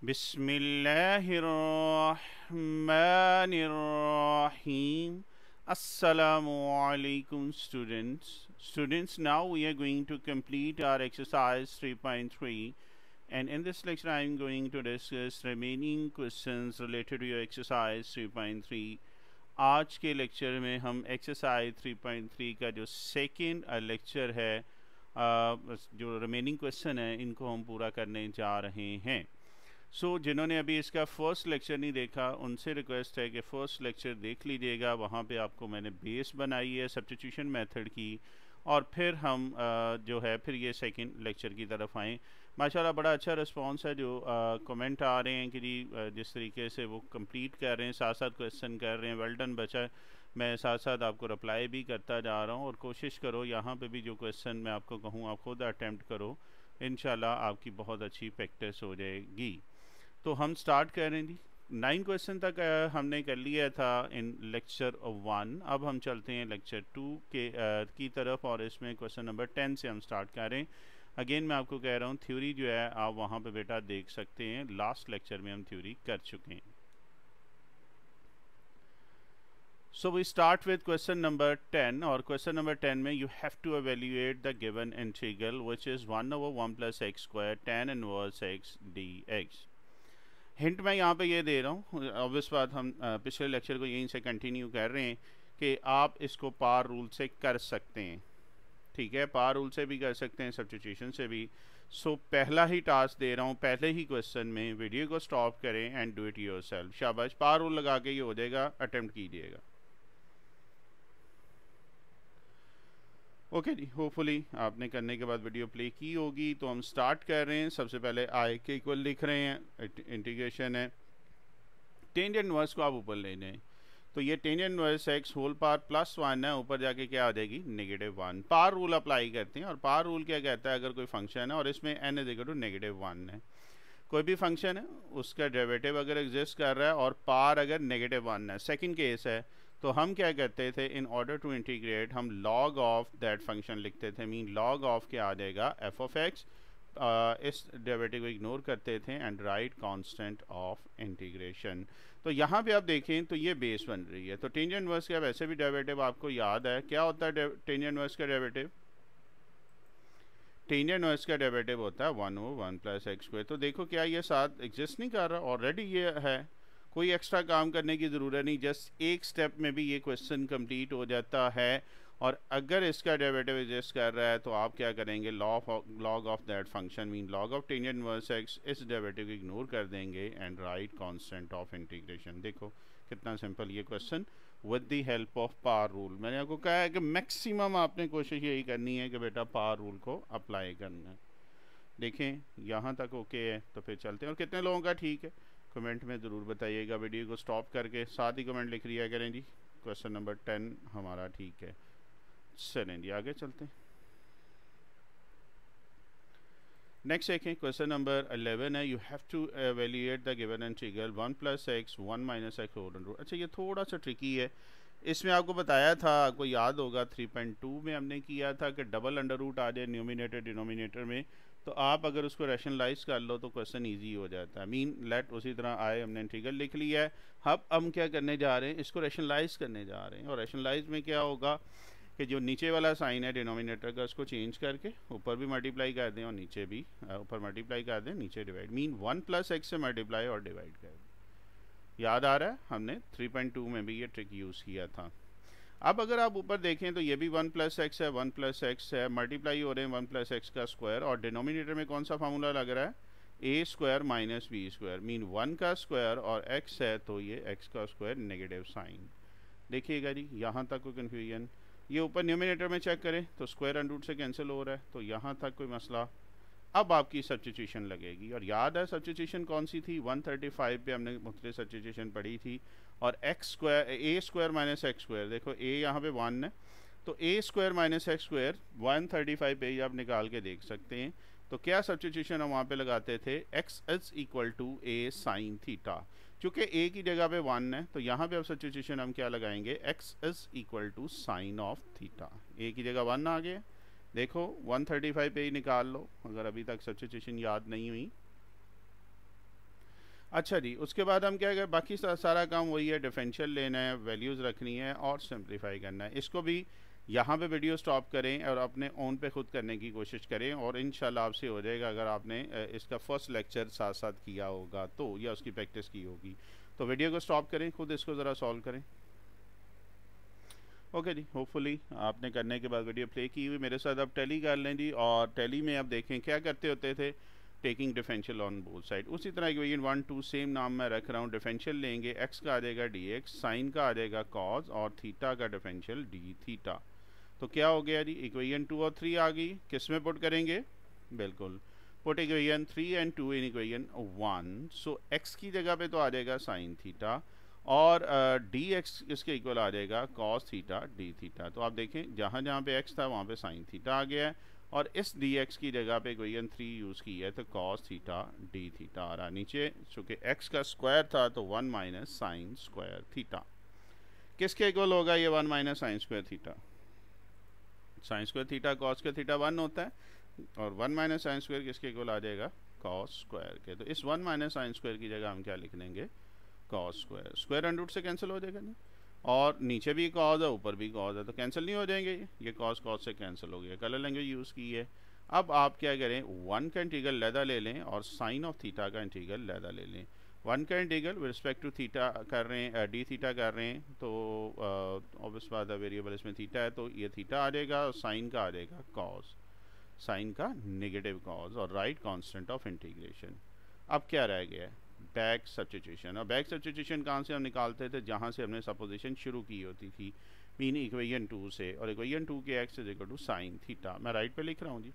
Bismillahirrahmanirrahim. Assalamu alaikum students. Now we are going to complete our exercise 3.3, and in this lecture I am going to discuss remaining questions related to your exercise 3.3. आज के lecture में हम exercise 3.3 का जो second lecture है, जो remaining question है, इनको हम पूरा करने जा रहे हैं। जिन्होंने अभी इसका फर्स्ट लेक्चर नहीं देखा, उनसे रिक्वेस्ट है कि फ़र्स्ट लेक्चर देख लीजिएगा। वहाँ पे आपको मैंने बेस बनाई है सब्स्टिट्यूशन मेथड की, और फिर हम फिर ये सेकंड लेक्चर की तरफ आएँ। माशाल्लाह बड़ा अच्छा रिस्पांस है, जो कमेंट आ रहे हैं कि जी जिस तरीके से वो कंप्लीट कर रहे हैं, साथ साथ क्वेश्चन कर रहे हैं, वेल डन बच्चा। मैं साथ साथ आपको रिप्लाई भी करता जा रहा हूँ, और कोशिश करो यहाँ पे भी जो क्वेश्चन मैं आपको कहूँ आप खुद अटैम्प्ट करो, इंशाल्लाह आपकी बहुत अच्छी प्रैक्टिस हो जाएगी। तो हम स्टार्ट करें जी। 9 क्वेश्चन तक हमने कर लिया था इन लेक्चर 1। अब हम चलते हैं लेक्चर 2 की तरफ, और इसमें क्वेश्चन नंबर 10 से हम स्टार्ट करें। अगेन मैं आपको कह रहा हूँ, थ्योरी जो है आप वहाँ पे बेटा देख सकते हैं, लास्ट लेक्चर में हम थ्योरी कर चुके हैं। So we start with question number 10, और question number 10 में you have to evaluate the given integral which is 1/1 plus x square tan inverse x dx। Hint मैं यहाँ पे ये दे रहा हूँ, ऑब्वियस बात, हम पिछले लेक्चर को यहीं से कंटिन्यू कर रहे हैं कि आप इसको पार रूल से कर सकते हैं। ठीक है, पार रूल से भी कर सकते हैं, सब्स्टिट्यूशन से भी। पहला ही टास्क दे रहा हूँ, पहले ही क्वेश्चन में वीडियो को स्टॉप करें एंड डू इट योरसेल्फ। शाबाश, पार रूल लगा के ये हो जाएगा, अटेम्प्ट कीजिएगा। ओके जी, होपफुली आपने करने के बाद वीडियो प्ले की होगी। तो हम स्टार्ट कर रहे हैं। सबसे पहले आई के इक्वल लिख रहे हैं, इंटीग्रेशन है। टेंजेंट इनवर्स को आप ऊपर ले जाएं, तो ये tangent inverse x whole power plus 1 है, ऊपर जाके क्या आ जाएगी -1। पार रूल अप्लाई करते हैं, और पार रूल क्या कहता है, अगर कोई फंक्शन है और इसमें n इज इक्वल टू -1 है, कोई भी फंक्शन है उसका डेरिवेटिव अगर एग्जिस्ट कर रहा है और पार अगर -1 है, सेकंड केस है, तो हम क्या करते थे, इन ऑर्डर टू इंटीग्रेट हम लॉग ऑफ दैट फंक्शन लिखते थे। मीन लॉग ऑफ क्या आ जाएगा, एफ ऑफ एक्स। इस डेरिवेटिव को इग्नोर करते थे and write constant of integration. तो यहाँ पे आप देखें तो ये बेस बन रही है। तो टेंजेंट इनवर्स का वैसे भी डेरिवेटिव आपको याद है, क्या होता है टेंजेंट इनवर्स का डेरिवेटिव? टेंजेंट इनवर्स का डेरिवेटिव होता है 1/1 प्लस एक्स स्क्वायर। तो देखो क्या ये साथ एग्जिस्ट नहीं कर रहा, ऑलरेडी ये है, कोई एक्स्ट्रा काम करने की ज़रूरत नहीं, जस्ट एक स्टेप में भी ये क्वेश्चन कंप्लीट हो जाता है। और अगर इसका डेरिवेटिव एग्जिस्ट कर रहा है तो आप क्या करेंगे, log of that function mean log of tangent inverse x, इस डेरिवेटिव को इग्नोर कर देंगे and write constant of integration. देखो कितना सिंपल ये question with the help of par rule. मैंने आपको कहा है कि मैक्सिमम आपने कोशिश यही करनी है कि बेटा पार रूल को अप्लाई करना है। देखें यहाँ तक ओके है, तो फिर चलते हैं। और कितने लोगों का ठीक है कमेंट में ज़रूर बताइएगा। वीडियो को स्टॉप करके साथ ही कमेंट लिख लिया करें जी, क्वेश्चन नंबर 10 हमारा ठीक है। चलें जी आगे चलते हैं। नेक्स्ट देखें, क्वेश्चन नंबर 11 है, you have to evaluate the given integral 1 + x 1 - x whole under root. अच्छा, ये थोड़ा सा ट्रिकी है। इसमें आपको बताया था, आपको याद होगा 3.2 में हमने किया था कि डबल अंडर रूट आ जाए न्यूमिनेटर डिनोमिनेटर में, तो आप अगर उसको रैशनलाइज कर लो तो क्वेश्चन इजी हो जाता है। मीन लेट उसी तरह आए, हमने इंटीग्रल लिख लिया है। अब हम क्या करने जा रहे हैं, इसको रैशनलाइज करने जा रहे हैं। और रैशनलाइज में क्या होगा कि जो नीचे वाला साइन है डिनोमिनेटर का, उसको चेंज करके ऊपर भी मल्टीप्लाई कर दें और नीचे भी ऊपर मल्टीप्लाई कर दें, नीचे डिवाइड। मीन 1 + x से मल्टीप्लाई और डिवाइड कर दें। याद आ रहा है, हमने 3.2 में भी ये ट्रिक यूज़ किया था। अब अगर आप ऊपर देखें तो ये भी 1 + x है, 1 + x है, मल्टीप्लाई हो रहे हैं 1 + x का स्क्वायर, और डिनोमिनेटर में कौन सा फार्मूला लग रहा है, a² - b²। मीन 1 का स्क्वायर और x है, तो ये x का स्क्वायर नेगेटिव साइन। देखिएगा जी, यहाँ तक कोई कन्फ्यूजन? ये ऊपर न्यूमिनेटर में चेक करें तो स्क्वायर अंडर रूट से कैंसिल हो रहा है, तो यहाँ तक कोई मसला। अब आपकी सब्स्टिट्यूशन लगेगी, और याद है सब्स्टिट्यूशन कौन सी थी, 135 पे हमने मुख्तलिफ सब्स्टिट्यूशन पढ़ी थी। और a² - x², देखो a यहाँ पे 1 है, तो a² - x² 135 पे ही आप निकाल के देख सकते हैं। तो क्या सब्स्टिट्यूशन हम वहाँ पे लगाते थे, x = a sin थीटा। चूँकि a की जगह पे 1 है, तो यहाँ पे अब सब्स्टिट्यूशन हम क्या लगाएंगे, x = sin of theta. a की जगह 1 आ गया, देखो 135 पे ही निकाल लो अगर अभी तक सब्स्टिट्यूशन याद नहीं हुई। अच्छा जी, उसके बाद हम क्या करें, बाकी सारा काम वही है, डिफरेंशियल लेना है, वैल्यूज़ रखनी है और सिंप्लीफाई करना है। इसको भी यहाँ पे वीडियो स्टॉप करें और अपने ओन पे खुद करने की कोशिश करें और इंशाल्लाह आपसे हो जाएगा अगर आपने इसका फर्स्ट लेक्चर साथ साथ किया होगा तो, या उसकी प्रैक्टिस की होगी तो। वीडियो को स्टॉप करें, खुद इसको ज़रा सॉल्व करें। ओके जी, होपफुली आपने करने के बाद वीडियो प्ले की हुई मेरे साथ अब टैली कर लें जी। और टैली में अब देखें क्या करते होते थे, taking differential on both side. उसी तरह इक्वेशन 1 2 सेम नाम मैं रख रहा हूँ। डिफरेंशियल लेंगे, एक्स का आ जाएगा डी एक्स, साइन का आ जाएगा कॉज और थीटा का डिफरेंशियल डी थीटा। तो क्या हो गया जी, इक्वेशन 2 और 3 आ गई। किस में पुट करेंगे, बिल्कुल put equation 3 and 2 in equation 1। So x की जगह पे तो आ जाएगा साइन थीटा और डी एक्स इसके इक्वल आ जाएगा कॉस थीटा डी थीटा। तो आप देखें जहाँ जहाँ पे एक्स था वहाँ पे साइन थीटा आ गया है और इस डी एक्स की जगह पे इक्वेशन 3 यूज़ की है तो कॉस थीटा डी थीटा आ रहा है नीचे। चूँकि एक्स का स्क्वायर था तो 1 माइनस साइन स्क्वायर थीटा। किसके इक्वल होगा ये 1 minus sine square theta, sine square theta cos के थीटा 1 होता है और 1 माइनस साइन स्क्वायर किसके इक्वल आ जाएगा, कॉस स्क्वायर के। तो इस 1 माइनस साइन स्क्वायर की जगह हम क्या लिख लेंगे, cos square. Square under root से कैंसिल हो जाएगा नहीं, और नीचे भी कॉस है ऊपर भी कॉस है तो कैंसिल नहीं हो जाएंगे, ये कॉस कॉस से कैंसिल हो गया। कलर लैंग्वेज यूज़ की है। अब आप क्या करें, 1 का इंटीग्रल लैदा ले लें और साइन ऑफ थीटा का इंटीग्रल लैदा ले लें। 1 का integral with respect to theta कर रहे हैं, डी थीटा कर रहे हैं तो ऑब्वियस बात है वेरिएबल इसमें थीटा है तो ये थीटा आ जाएगा और साइन का आ जाएगा कॉस, साइन का नेगेटिव कॉस और राइट कांस्टेंट ऑफ इंटीग्रेशन। अब क्या रह गया है, बैक सब्स्टिट्यूशन। और बैक सब्स्टिट्यूशन कहाँ से हम निकालते थे, जहाँ से हमने सपोजिशन शुरू की होती थी, मीन इक्वेशन 2 से। और इक्वेशन 2 के x is equal to sine theta, मैं राइट पे लिख रहा हूँ जी।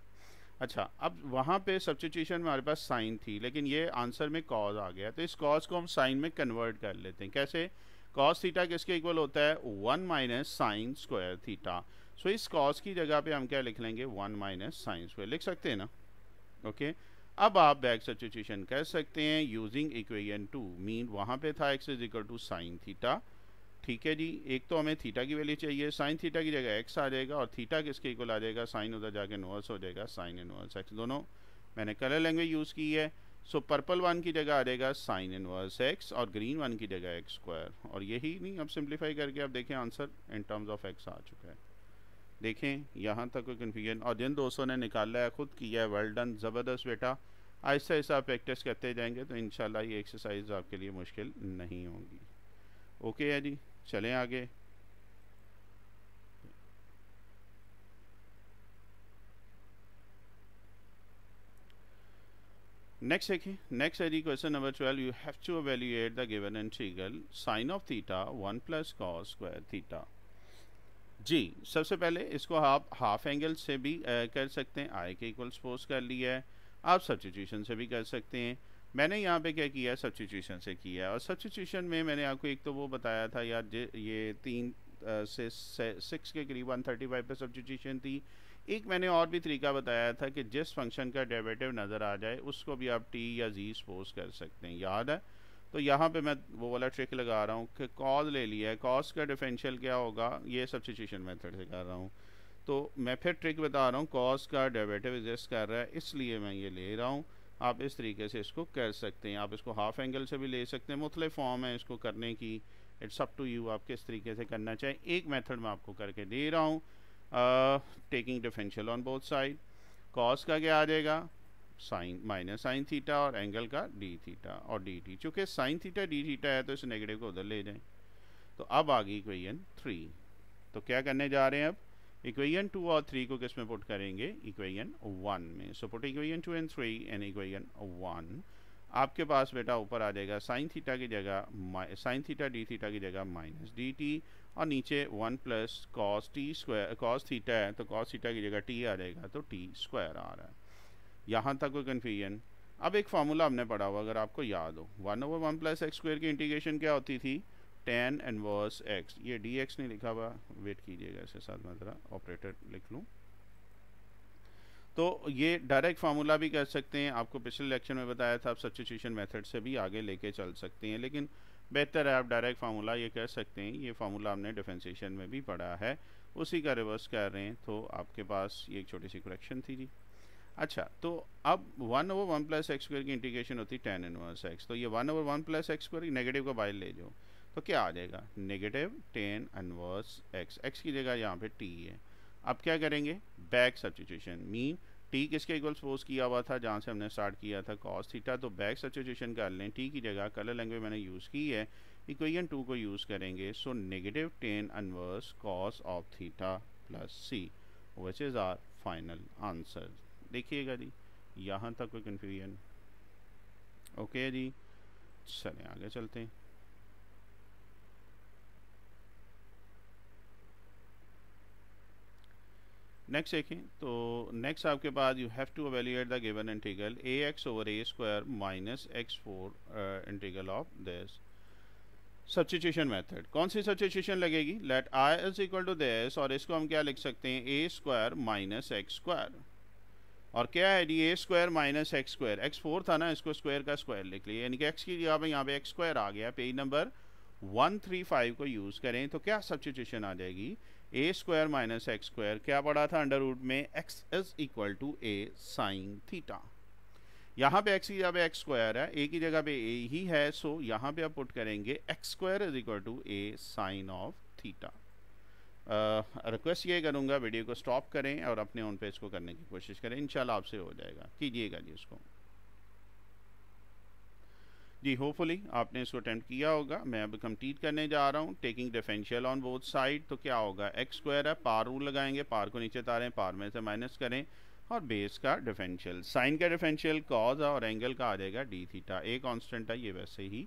अच्छा, अब वहाँ पे सब्स्टिट्यूशन में हमारे पास साइन थी लेकिन ये आंसर में कॉज आ गया तो इस कॉज को हम साइन में कन्वर्ट कर लेते हैं। कैसे, कॉस थीटा किसके इक्वल होता है, 1 माइनस साइन स्क्वायर थीटा। सो इस कॉस की जगह पे हम क्या लिख लेंगे, 1 माइनस साइन स्क्वायर लिख सकते हैं ना। ओके अब आप बैक सब्स्टिट्यूशन कर सकते हैं यूजिंग इक्वेशन 2, मीन वहाँ पे था x is equal to sine theta. ठीक है जी, एक तो हमें थीटा की वैल्यू चाहिए, साइन थीटा की जगह एक्स आ जाएगा और थीटा किसके इक्वल आ जाएगा, साइन उधर जाके इनवर्स हो जाएगा, साइन इनवर्स एक्स। दोनों मैंने कलर लैंग्वेज यूज़ की है। सो पर्पल वन की जगह आ जाएगा साइन इनवर्स एक्स और ग्रीन वन की जगह एक्स स्क्वायर। और यही नहीं, अब सिंप्लीफाई करके आप देखें answer in terms of X आ चुका है। देखें यहाँ तक कोई कन्फ्यूजन, और जिन दोस्तों ने निकाला है खुद किया है, वेल डन, ज़बरदस्त बेटा। आहिस्ता आहिस्ता प्रैक्टिस करते जाएंगे तो इंशाल्लाह ये एक्सरसाइज आपके लिए मुश्किल नहीं होगी। ओके है जी, चलें आगे। नेक्स्ट देखिए, नेक्स्ट है जी question number 12। You have to evaluate the given integral sine of theta 1 plus cos square theta. जी, सबसे पहले इसको आप हाफ एंगल से भी कर सकते हैं, आई के इक्वल सपोज कर लिया है। आप सब्स्टिट्यूशन से भी कर सकते हैं। मैंने यहाँ पे क्या किया है, सब्स्टिट्यूशन से किया है। और सब्स्टिट्यूशन में मैंने आपको एक तो वो बताया था यार, ये 3 से 6 के करीब 135 पे सब्स्टिट्यूशन थी। एक मैंने और भी तरीका बताया था कि जिस फंक्शन का डेरिवेटिव नज़र आ जाए उसको भी आप टी या जी सपोज कर सकते हैं, याद है। तो यहाँ पे मैं वो वाला ट्रिक लगा रहा हूँ कि कॉस ले लिया है, कॉस का डिफरेंशियल क्या होगा, ये सब्स्टिट्यूशन मेथड से कर रहा हूँ। तो मैं फिर ट्रिक बता रहा हूँ, कॉस का डेरिवेटिव एग्जिस्ट कर रहा है इसलिए मैं ये ले रहा हूँ। आप इस तरीके से इसको कर सकते हैं। आप इसको हाफ एंगल से भी ले सकते हैं, मुख्तलिफ फॉर्म है इसको करने की, इट्स अप टू यू आप किस तरीके से करना चाहें। एक मेथड मैं आपको करके दे रहा हूँ, taking differential on both side. Cos का क्या आ जाएगा, साइन माइनस साइन थीटा और एंगल का डी थीटा और डी टी। चूँकि साइन थीटा डी थीटा है तो इस नेगेटिव को उधर ले जाएं। तो अब आ गई इक्वेशन 3। तो क्या करने जा रहे हैं, अब इक्वेशन 2 और 3 को किस में पुट करेंगे, इक्वेशन 1 में। So put equation 2 and 3 and equation 1। आपके पास बेटा ऊपर आ जाएगा साइन थीटा की जगह साइन थीटा डी थीटा की जगह माइनस डी टी और नीचे 1 plus cos T square, cos theta है तो कॉस थीटा की जगह टी आ जाएगा तो टी स्क्वायर आ रहा है। यहाँ तक कोई कन्फ्यूजन। अब एक फार्मूला हमने पढ़ा हुआ अगर आपको याद हो, 1/1 प्लस एक्स स्क्वायर की इंटीग्रेशन क्या होती थी, tan इनवर्स एक्स। ये डी एक्स नहीं लिखा हुआ, वेट कीजिएगा इसके साथ मैं ज़रा ऑपरेटर लिख लूँ। तो ये डायरेक्ट फार्मूला भी कर सकते हैं, आपको पिछले लेक्चर में बताया था। आप सब्स्टिट्यूशन मेथड से भी आगे लेके चल सकते हैं, लेकिन बेहतर है आप डायरेक्ट फार्मूला ये कर सकते हैं। ये फार्मूला हमने डिफरेंशिएशन में भी पढ़ा है, उसी का रिवर्स कर रहे हैं। तो आपके पास ये एक छोटी सी करेक्शन थी जी। अच्छा, तो अब 1/1 + x² की इंटीग्रेशन होती है tan इनवर्स x, तो ये 1/1 + x² नेगेटिव को बाहर ले जाओ तो क्या आ जाएगा, negative tan inverse x, x की जगह यहाँ पे t है। अब क्या करेंगे, बैक सब्स्टिट्यूशन, मीन t किसके इक्वल सपोज किया हुआ था जहाँ से हमने स्टार्ट किया था cos थीटा, तो बैक सब्स्टिट्यूशन कर लें, t की जगह कलर लैंग्वेज मैंने यूज़ की है, इक्वेशन 2 को यूज़ करेंगे, so negative tan inverse cos of theta plus c, which is our final answer. देखिएगा जी, यहाँ तक कोई कन्फ्यूजन? ओके जी, चलें आगे चलते हैं। नेक्स्ट देखें, तो नेक्स्ट आपके पास you have to evaluate the given integral ax/a² minus x4 integral of this. Substitution method, कौन सी सब्स्टिट्यूशन लगेगी, let i is equal to this, और इसको हम क्या लिख सकते हैं, a² माइनस x², और क्या है जी, a² माइनस x², x4 था ना, इसको स्क्वायर का स्क्वायर लिख लिया, यानी कि x की जगह पे यहाँ पे x² आ गया। पेज नंबर 135 को यूज़ करें तो क्या सब्स्टिट्यूशन आ जाएगी, a² माइनस x², क्या पढ़ा था अंडर रूट में, x is equal to a sine theta, यहाँ पे x की जगह पे x² है, a की जगह पे a ही है, सो यहाँ पे आप पुट करेंगे x² is equal to a sine of theta. Request ये करूँगा वीडियो को स्टॉप करें और अपने ओन पे इसको करने की कोशिश करें, इंशाल्लाह आपसे हो जाएगा, कीजिएगा जी इसको जी। होपफुली आपने इसको अटेम्प्ट किया होगा। मैं अब कंप्लीट करने जा रहा हूँ, taking differential on both side, तो क्या होगा, x² है, पार रूल लगाएंगे, पार को नीचे तारें, पार में से माइनस करें, और बेस का डिफरेंशियल, साइन का डिफरेंशियल कॉज और एंगल का आ जाएगा डी थीटा, ए कांस्टेंट है, ये वैसे ही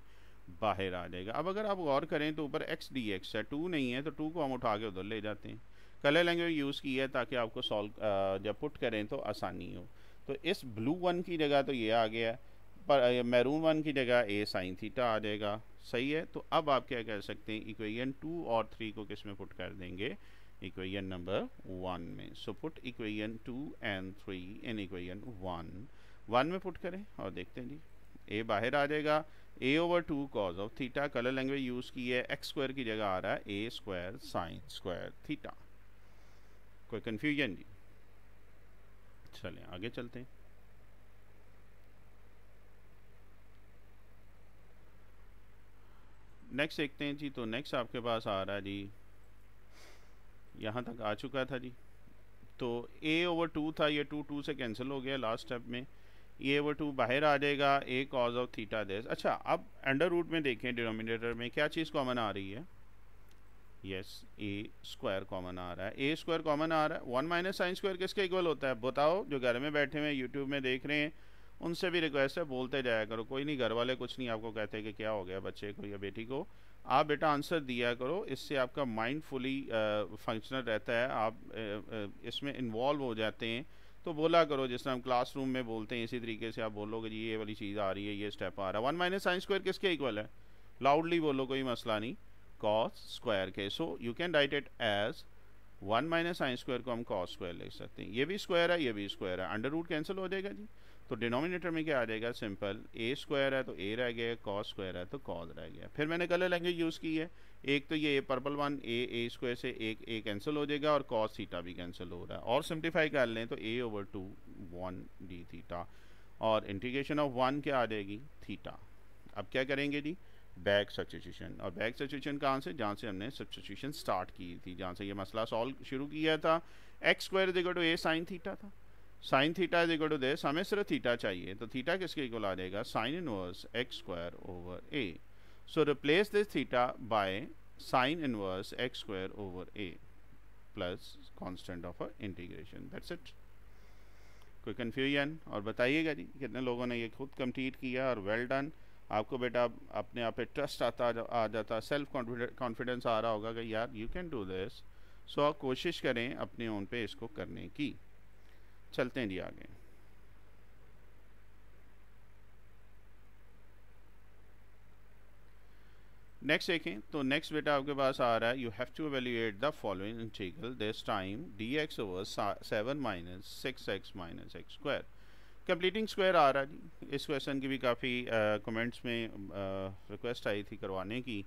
बाहर आ जाएगा। अब अगर आप गौर करें तो ऊपर x dx है, 2 नहीं है, तो 2 को हम उठा के उधर ले जाते हैं, कलर लैंग्वेज यूज़ की है ताकि आपको सॉल्व जब पुट करें तो आसानी हो। तो इस ब्लू 1 की जगह तो ये आ गया, पर मैरून 1 की जगह a साइन थीटा आ जाएगा, सही है। तो अब आप क्या कर सकते हैं, इक्वेशन 2 और 3 को किस में पुट कर देंगे, इक्वेशन नंबर 1 में। So put equation 2 and 3 in equation 1 में पुट करें और देखते हैं जी, a बाहर आ जाएगा, a/2 cause of theta, colour language use की है, x² की जगह आ रहा है a² साइन स्क्वायर थीटा। कोई कन्फ्यूजन जी? चलें आगे चलते हैं। नेक्स्ट देखते हैं जी, तो नेक्स्ट आपके पास आ रहा है जी, यहाँ तक आ चुका था जी, तो a/2 था, ये 2 से कैंसिल हो गया लास्ट स्टेप में, a/2 बाहर आ जाएगा, a cause of theta this. अच्छा, अब अंडर रूट में देखें, डिनोमिनेटर में क्या चीज़ कॉमन आ रही है, यस a² कॉमन आ रहा है, a² कॉमन आ रहा है, 1 माइनस साइन स्क्वायर किसके इक्वल होता है, बताओ, जो घर में बैठे हुए यूट्यूब में देख रहे हैं उनसे भी रिक्वेस्ट है, बोलते जाया करो, कोई नहीं, घर वाले कुछ नहीं आपको कहते कि क्या हो गया बच्चे को या बेटी को, आप बेटा आंसर दिया करो, इससे आपका माइंड फुली फंक्शनल रहता है, आप इसमें इन्वॉल्व हो जाते हैं। तो बोला करो, जिस तरह हम क्लासरूम में बोलते हैं इसी तरीके से आप बोलोगे जी, ये वाली चीज़ आ रही है, ये स्टेप आ रहा है, 1 माइनस साइन स्क्वायर किसके इक्वल है, लाउडली बोलो, कोई मसला नहीं, कॉस स्क्वायर के। So you can write it as 1 minus sine square को हम कॉस स्क्वायर लिख सकते हैं, ये भी स्क्वायर है, ये भी स्क्वायर है, अंडर रूट कैंसिल हो जाएगा जी, तो डिनोमिनेटर में क्या आ जाएगा, सिंपल, a² है तो a रह गया, कॉस स्क्वायर है तो कॉस रह गया। फिर मैंने कलर लैंग्वेज यूज़ की है, एक तो ये पर्पल 1 a² से एक a कैंसिल हो जाएगा और कॉस थीटा भी कैंसिल हो रहा है, और सिंप्लीफाई कर लें तो a/2 1 d थीटा, और इंटीग्रेशन ऑफ 1 क्या आ जाएगी, थीटा। अब क्या करेंगे जी, बैक सब्स्टिट्यूशन, और बैक सब्स्टिट्यूशन कहाँ से, जहाँ से हमने सब्स्टिट्यूशन स्टार्ट की थी, जहाँ से ये मसला सॉल्व शुरू किया था, x² is equal to a sine theta था, sine theta is equal to this, हमें सिर्फ थीटा चाहिए, तो थीटा किसके इक्वल आ जाएगा, sine inverse x² over a। So replace this theta by sine inverse x² over a plus constant of integration, that's it. कोई कन्फ्यूजन? और बताइएगा जी, कितने लोगों ने ये खुद कंप्लीट किया, और वेल डन, आपको बेटा अपने आप पे ट्रस्ट आ जाता, सेल्फ कॉन्फिडेंस आ रहा होगा कि यार यू कैन डू दिस। सो आप कोशिश करें अपने ओन पे इसको करने की। चलते हैं जी आगे। नेक्स्ट देखें, तो नेक्स्ट बेटा आपके पास आ रहा है, you have to evaluate the following integral, this time dx over 7 minus 6x minus x²। Completing square आ रहा है जी, इस क्वेश्चन की भी काफ़ी कमेंट्स में रिक्वेस्ट आई थी करवाने की।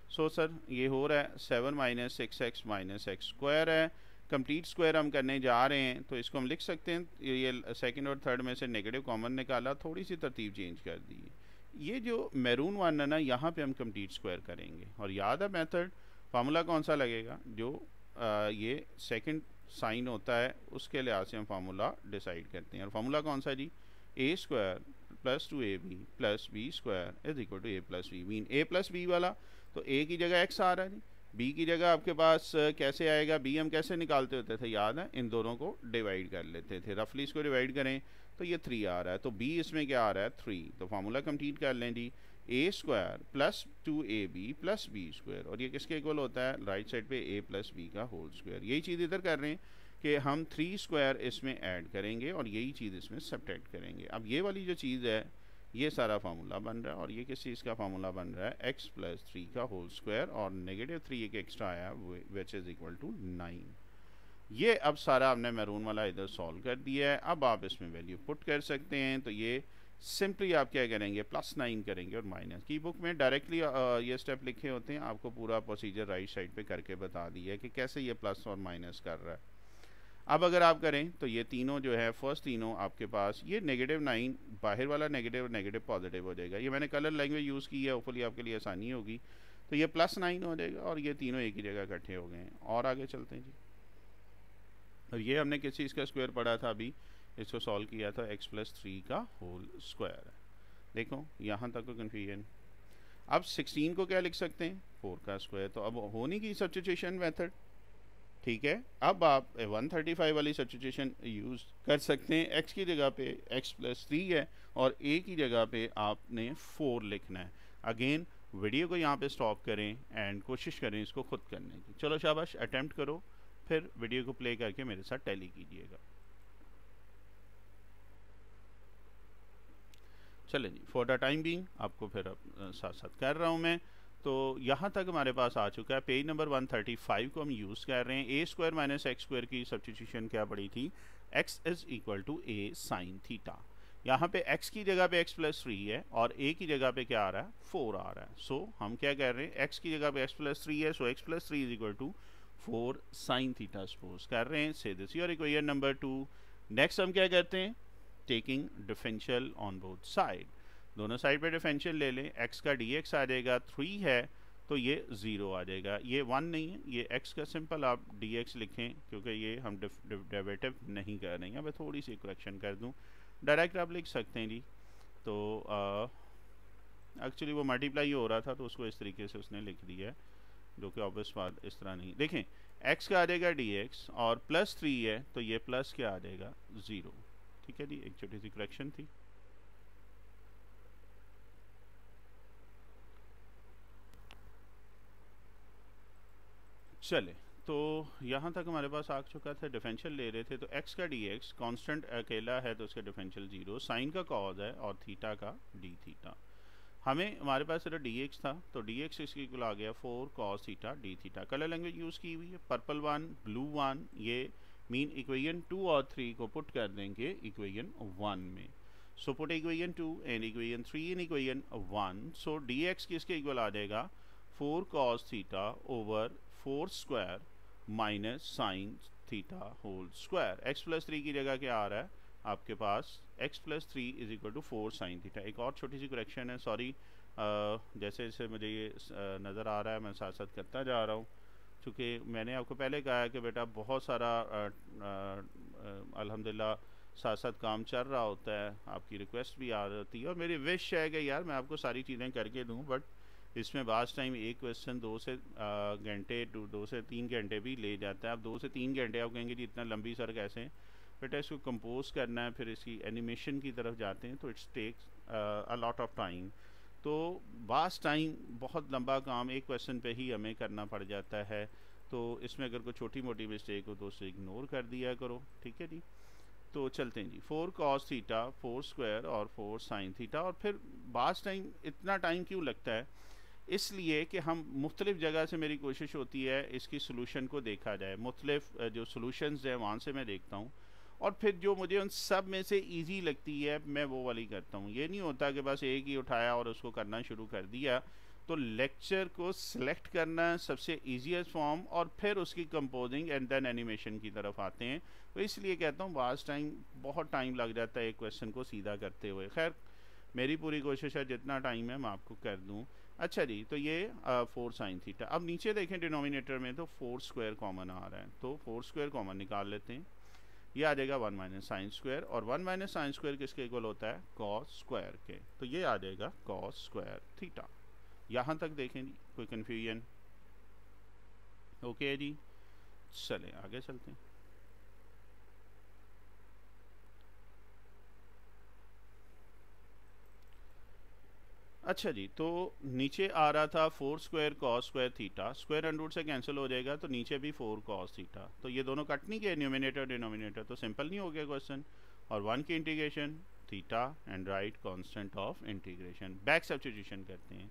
सो सर ये हो रहा है 7 माइनस 6x माइनस x² है, कंप्लीट स्क्वायर हम करने जा रहे हैं, तो इसको हम लिख सकते हैं, ये सेकंड और थर्ड में से नेगेटिव कॉमन निकाला, थोड़ी सी तरतीब चेंज कर दी। ये जो मैरून वन है ना, यहाँ पे हम कंप्लीट स्क्वायर करेंगे। और याद है मेथड, फार्मूला कौन सा लगेगा, जो ये सेकंड साइन होता है उसके लिहाज से हम फार्मूला डिसाइड करते हैं। और फार्मूला कौन सा जी, A square plus 2ab plus B square is equal to A plus B. Mean A plus B वाला, तो ए की जगह एक्स आ रहा है जी, बी की जगह आपके पास कैसे आएगा, बी हम कैसे निकालते होते थे, याद है, इन दोनों को डिवाइड कर लेते थे। रफली इसको डिवाइड करें तो ये 3 आ रहा है, तो बी इसमें क्या आ रहा है 3। तो फार्मूला कंप्लीट कर लें जी, A square plus 2ab plus B square, और ये किसके इक्वल होता है, राइट साइड पे ए प्लस बी का होल स्क्वायर। यही चीज़ इधर कर रहे हैं कि हम 3 स्क्वायर इसमें ऐड करेंगे और यही चीज़ इसमें सब्ट्रैक्ट करेंगे। अब ये वाली जो चीज़ है, ये सारा फार्मूला बन रहा है, और ये किस चीज़ का फार्मूला बन रहा है, x प्लस 3 का होल स्क्वायर, और नेगेटिव 3 एक एक्स्ट्रा आया विच इज़ इक्वल टू 9। ये अब सारा हमने मैरून वाला इधर सॉल्व कर दिया है। अब आप इसमें वैल्यू पुट कर सकते हैं, तो ये सिंपली आप क्या करेंगे, +9 करेंगे, और माइनस की बुक में डायरेक्टली ये स्टेप लिखे होते हैं, आपको पूरा प्रोसीजर राइट साइड पे करके बता दिया है कि कैसे ये प्लस और माइनस कर रहा है। अब अगर आप करें तो ये तीनों जो है, फर्स्ट तीनों आपके पास, ये -9 बाहर वाला नेगेटिव नेगेटिव पॉजिटिव हो जाएगा। ये मैंने कलर लैंग्वेज यूज़ की है, होपफुली आपके लिए आसानी होगी। तो ये +9 हो जाएगा, और ये तीनों एक ही जगह इकट्ठे हो गए हैं। और आगे चलते हैं जी, और ये हमने किस चीज़ का स्क्वायर पढ़ा था अभी, इसको सॉल्व किया था, x प्लस 3 का होल स्क्वायर। देखो यहाँ तक को कन्फ्यूजन। अब 16 को क्या लिख सकते हैं, 4 का स्क्वायर। तो अब होने की सब्स्टिट्यूशन मेथड, ठीक है। अब आप 135 वाली सब्स्टिट्यूशन यूज़ कर सकते हैं। x की जगह पे x प्लस 3 है, और a की जगह पे आपने 4 लिखना है। अगेन वीडियो को यहाँ पे स्टॉप करें एंड कोशिश करें इसको खुद करने की। चलो शाबाश, अटेम्प्ट करो, फिर वीडियो को प्ले करके मेरे साथ टैली कीजिएगा। चलें जी, फॉर द टाइम बीइंग आपको फिर साथ साथ कर रहा हूँ मैं। तो यहाँ तक हमारे पास आ चुका है, पेज नंबर 135 को हम यूज़ कर रहे हैं। A square minus x square की सब्स्टिट्यूशन क्या पड़ी थी, x is equal to a sine theta. यहाँ पे x की जगह पे x प्लस 3 है, और a की जगह पे क्या आ रहा है, 4 आ रहा है। सो हम क्या कर रहे हैं, x की जगह पे x प्लस 3 है, so x plus 3 is equal to 4 sine theta suppose कर रहे हैं। Say this your equation number 2। Next हम क्या करते हैं, taking differential on both side, दोनों साइड पे डिफरेंशियल ले लें। x का dx आ जाएगा, 3 है तो ये 0 आ जाएगा, ये 1 नहीं है, ये x का सिंपल आप dx लिखें, क्योंकि ये हम डेरिवेटिव नहीं कर रहे हैं। मैं थोड़ी सी करेक्शन कर दूं, डायरेक्ट आप लिख सकते हैं जी। तो एक्चुअली वो मल्टीप्लाई हो रहा था, तो उसको इस तरीके से उसने लिख दिया है, जो कि ऑब्वियस बात इस तरह नहीं। देखें, x का आ जाएगा dx, और प्लस 3 है तो ये प्लस क्या आ जाएगा, 0। ठीक है जी, एक छोटी सी करेक्शन थी। चले, तो यहाँ तक हमारे पास आ चुका था, डिफरेंशियल ले रहे थे, तो x का dx कांस्टेंट अकेला है तो उसका डिफरेंशियल 0, साइन का कॉज है और थीटा का d थीटा। हमें हमारे पास सिर्फ dx था, तो dx इसकी इक्वल आ गया 4 cos theta d theta. Colour language use की हुई है, पर्पल 1 ब्लू 1, ये मीन इक्वेशन 2 और 3 को पुट कर देंगे इक्वेशन 1 में। So put equation 2 and equation 3 in equation 1। So dx किसके इक्वल आ जाएगा, 4 cos theta over 4 square minus sine theta whole square. x plus 3 की जगह क्या आ रहा है आपके पास, x plus 3 is equal to 4 sine theta. एक और छोटी सी करेक्शन है, सॉरी, जैसे जैसे मुझे ये नज़र आ रहा है मैं साथ साथ करता जा रहा हूँ, चूँकि मैंने आपको पहले कहा है कि बेटा बहुत सारा अल्हम्दुलिल्लाह साथ साथ काम चल रहा होता है, आपकी रिक्वेस्ट भी आ जाती है, और मेरी विश है कि यार मैं आपको सारी चीज़ें करके दूँ, बट इसमें बास टाइम एक क्वेश्चन 2 से घंटे 2 से 3 घंटे भी ले जाता है। अब 2 से 3 घंटे आप कहेंगे जी इतना लंबी सर कैसे, बेटा इसको कंपोज करना है, फिर इसकी एनिमेशन की तरफ जाते हैं, तो it's takes a lot of time. तो बास टाइम बहुत लंबा काम एक क्वेश्चन पे ही हमें करना पड़ जाता है, तो इसमें अगर कोई छोटी मोटी मिस्टेक हो तो उसे इग्नोर कर दिया करो। ठीक है जी, तो चलते हैं जी, 4 cos थीटा 4 स्क्वायर और 4 साइन थीटा। और फिर बास टाइम इतना टाइम क्यों लगता है, इसलिए कि हम मुख्तलिफ जगह से मेरी कोशिश होती है इसकी सोल्यूशन को देखा जाए, मुख्तलिफ जो सोल्यूशंस हैं वहाँ से मैं देखता हूँ, और फिर जो मुझे उन सब में से इजी लगती है मैं वो वाली करता हूँ। ये नहीं होता कि बस एक ही उठाया और उसको करना शुरू कर दिया, तो लेक्चर को सिलेक्ट करना सबसे ईजीएस्ट फॉर्म और फिर उसकी कंपोजिंग एंड देन एनिमेशन की तरफ आते हैं। तो इसलिए कहता हूँ वास्ट टाइम, बहुत टाइम लग जाता है एक क्वेश्चन को सीधा करते हुए। खैर मेरी पूरी कोशिश है जितना टाइम है मैं आपको कर दूँ। अच्छा जी, तो ये 4 साइन थीटा। अब नीचे देखें डिनोमिनेटर में तो 4 स्क्वायर कॉमन आ रहा है, तो 4 स्क्वायर कॉमन निकाल लेते हैं। ये आ जाएगा 1 माइनस साइन स्क्वायर, और 1 माइनस साइन स्क्वायर किसके इक्वल होता है? कॉस स्क्वायर के। तो ये आ जाएगा कॉस स्क्वायर थीटा। यहाँ तक देखें जी, कोई कन्फ्यूजन? ओके जी, चलें आगे चलते हैं। अच्छा जी, तो नीचे आ रहा था 4 square cos square theta, square under root से कैंसिल हो जाएगा तो नीचे भी 4 कॉस थीटा। तो ये दोनों कट नहीं गए, न्यूमिनेटर डिनोमिनेटर, तो सिंपल नहीं हो गया क्वेश्चन। और 1 की integration theta and write constant of integration. Back substitution करते हैं।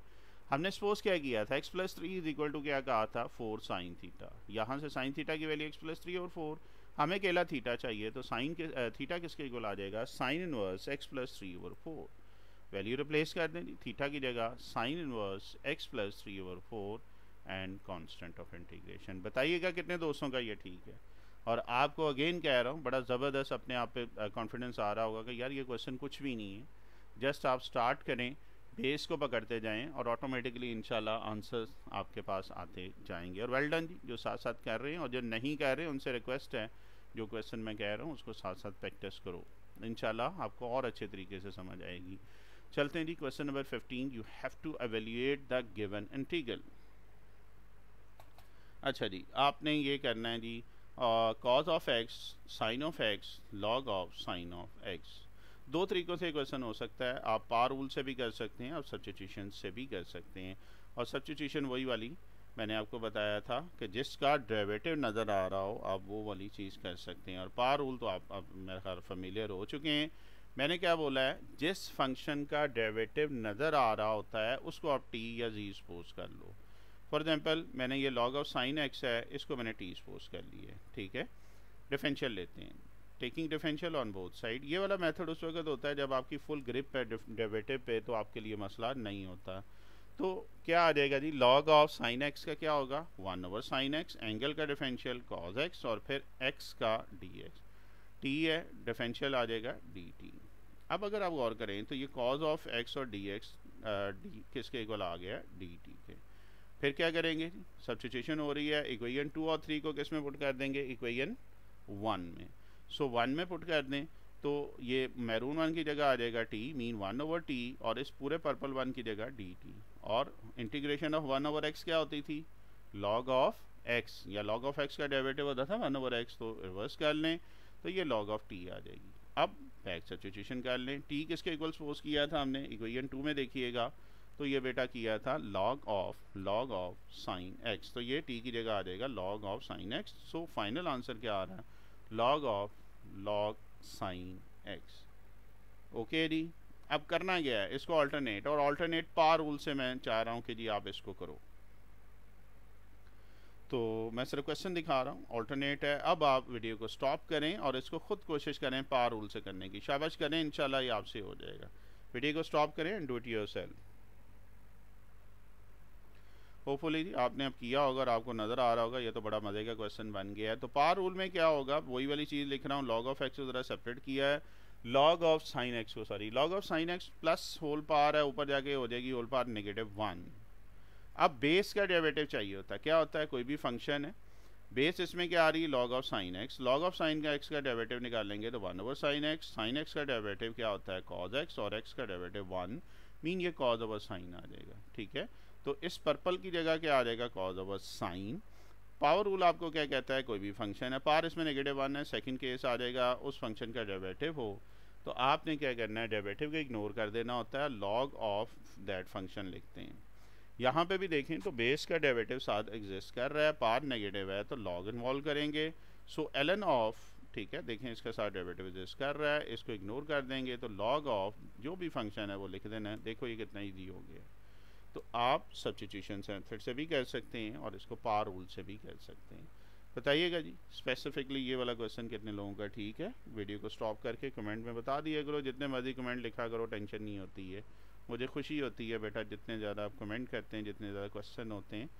हमने सपोज क्या किया था, x plus 3 is equal to क्या कहा था? 4 साइन थीटा। यहाँ से साइन थीटा की वैल्यू x प्लस 3 और 4, हमें केवल थीटा चाहिए, तो साइन के थीटा किसके इक्वल आ जाएगा? Sine inverse x plus 3 over 4। Value replace कर दें, थीटा की जगह sine inverse x plus 3 over 4 and constant of integration. बताइएगा कितने दोस्तों का ये ठीक है? और आपको अगेन कह रहा हूँ, बड़ा ज़बरदस्त अपने आप पे कॉन्फिडेंस आ रहा होगा कि यार ये क्वेश्चन कुछ भी नहीं है। जस्ट आप स्टार्ट करें, बेस को पकड़ते जाएं और ऑटोमेटिकली इंशाल्लाह आंसर्स आपके पास आते जाएंगे। और वेल डन जी, जो साथ साथ कर रहे हैं, और जो नहीं कर रहे हैं उनसे रिक्वेस्ट है जो क्वेश्चन मैं कह रहा हूँ उसको साथ साथ प्रैक्टिस करो, इंशाल्लाह आपको और अच्छे तरीके से समझ आएगी। चलते हैं जी, question number 15। You have to evaluate the given integral. अच्छा जी, आपने ये करना है जी, cos of X, sine of x, log of sine of X. दो तरीक़ों से क्वेश्चन हो सकता है, आप पार रूल से भी कर सकते हैं और सब्स्टिट्यूशन से भी कर सकते हैं। और सब्स्टिट्यूशन वही वाली मैंने आपको बताया था कि जिसका डेरिवेटिव नज़र आ रहा हो आप वो वाली चीज़ कर सकते हैं। और पार रूल तो आप मेरे ख्याल फेमिलियर हो चुके हैं। मैंने क्या बोला है, जिस फंक्शन का डेरिवेटिव नज़र आ रहा होता है उसको आप टी या जी सपोज कर लो। फॉर एग्जांपल मैंने ये लॉग ऑफ साइन एक्स है, इसको मैंने टी सपोज कर लिया है, ठीक है। डिफरेंशियल लेते हैं, taking differential on both side. ये वाला मेथड उस वक्त होता है जब आपकी फुल ग्रिप है डेरिवेटिव पे, तो आपके लिए मसला नहीं होता। तो क्या आ जाएगा जी, लॉग ऑफ साइन एक्स का क्या होगा? 1 ओवर साइन एक्स, एंगल का डिफरेंशियल कॉज एक्स, और फिर एक्स का डी एक्स। टी है, डिफरेंशियल आ जाएगा डी टी। अब अगर आप गौर करें तो ये कॉज ऑफ एक्स और डी एक्स डी किसके इक्वल आ गया? डी टी के। फिर क्या करेंगे, सब्स्टिट्यूशन हो रही है, इक्वेशन 2 और 3 को किस में पुट कर देंगे? इक्वेशन 1 में। सो 1 में पुट कर दें तो ये मैरून 1 की जगह आ जाएगा टी, मीन 1 ओवर टी, और इस पूरे पर्पल 1 की जगह डी टी। और इंटीग्रेशन ऑफ 1 ओवर एक्स क्या होती थी? लॉग ऑफ एक्स, या लॉग ऑफ एक्स का डेरिवेटिव होता था 1 ओवर एक्स, तो रिवर्स कर लें तो ये लॉग ऑफ टी आ जाएगी। अब बैक सब्स्टिट्यूशन कर लें, टी किसके इक्वल सपोज किया था हमने? इक्वेशन 2 में देखिएगा तो ये बेटा किया था लॉग ऑफ साइन एक्स, तो ये टी की जगह आ जाएगा log of sine X. So final answer क्या आ रहा है? Log of log sine X. Okay जी, अब करना क्या है, इसको अल्टरनेट, और अल्टरनेट पार रूल से मैं चाह रहा हूँ कि जी आप इसको करो। तो मैं सिर्फ क्वेश्चन दिखा रहा हूँ, अल्टरनेट है। अब आप वीडियो को स्टॉप करें और इसको खुद कोशिश करें पार रूल से करने की, शाबाश करें, इंशाल्लाह ये आपसे हो जाएगा। वीडियो को स्टॉप करें and do it yourself. Hopefully जी आपने अब किया होगा और आपको नज़र आ रहा होगा ये तो बड़ा मज़े का क्वेश्चन बन गया है। तो पार रूल में क्या होगा, वही वाली चीज़ लिख रहा हूँ, लॉग ऑफ एक्स को ज़रा सेपरेट किया है, लॉग ऑफ साइन एक्स को, sorry log of sine x plus whole power है, ऊपर जाके हो जाएगी होल पावर -1। अब बेस का डेरिवेटिव चाहिए होता है, क्या होता है, कोई भी फंक्शन है, बेस इसमें क्या आ रही है? Log of sine x. Log of sign का एक्स का डेरिवेटिव निकालेंगे तो 1 ओवर साइन एक्स का डेरिवेटिव क्या होता है? कॉज एक्स, और एक्स का डेरिवेटिव 1, मीन ये कॉज ओवर साइन आ जाएगा, ठीक है। तो इस पर्पल की जगह क्या आ जाएगा? Cos over sine. Power rule आपको क्या कहता है, कोई भी फंक्शन है, पावर इसमें -1 है, सेकंड केस आ जाएगा उस फंक्शन का डेरिवेटिव हो, तो आपने क्या करना है, डेरिवेटिव को इग्नोर कर देना होता है, लॉग ऑफ दैट फंक्शन लिखते हैं। यहाँ पे भी देखें तो बेस का डेरिवेटिव साथ एग्जिस्ट कर रहा है, पावर नेगेटिव है तो लॉग इन्वॉल्व करेंगे। सो एलन ऑफ, ठीक है, देखें इसका साथ डेरिवेटिव एग्जिस्ट कर रहा है, इसको इग्नोर कर देंगे तो लॉग ऑफ जो भी फंक्शन है वो लिख देना है। देखो ये कितना ईजी हो गया। तो आप सब्स्टिट्यूशन मेथड से भी कर सकते हैं और इसको पावर रूल से भी कर सकते हैं। बताइएगा जी स्पेसिफिकली ये वाला क्वेश्चन कितने लोगों का ठीक है। वीडियो को स्टॉप करके कमेंट में बता दिया करो, जितने मर्जी कमेंट लिखा करो, टेंशन नहीं होती है। मुझे खुशी होती है बेटा जितने ज़्यादा आप कमेंट करते हैं, जितने ज़्यादा क्वेश्चन होते हैं,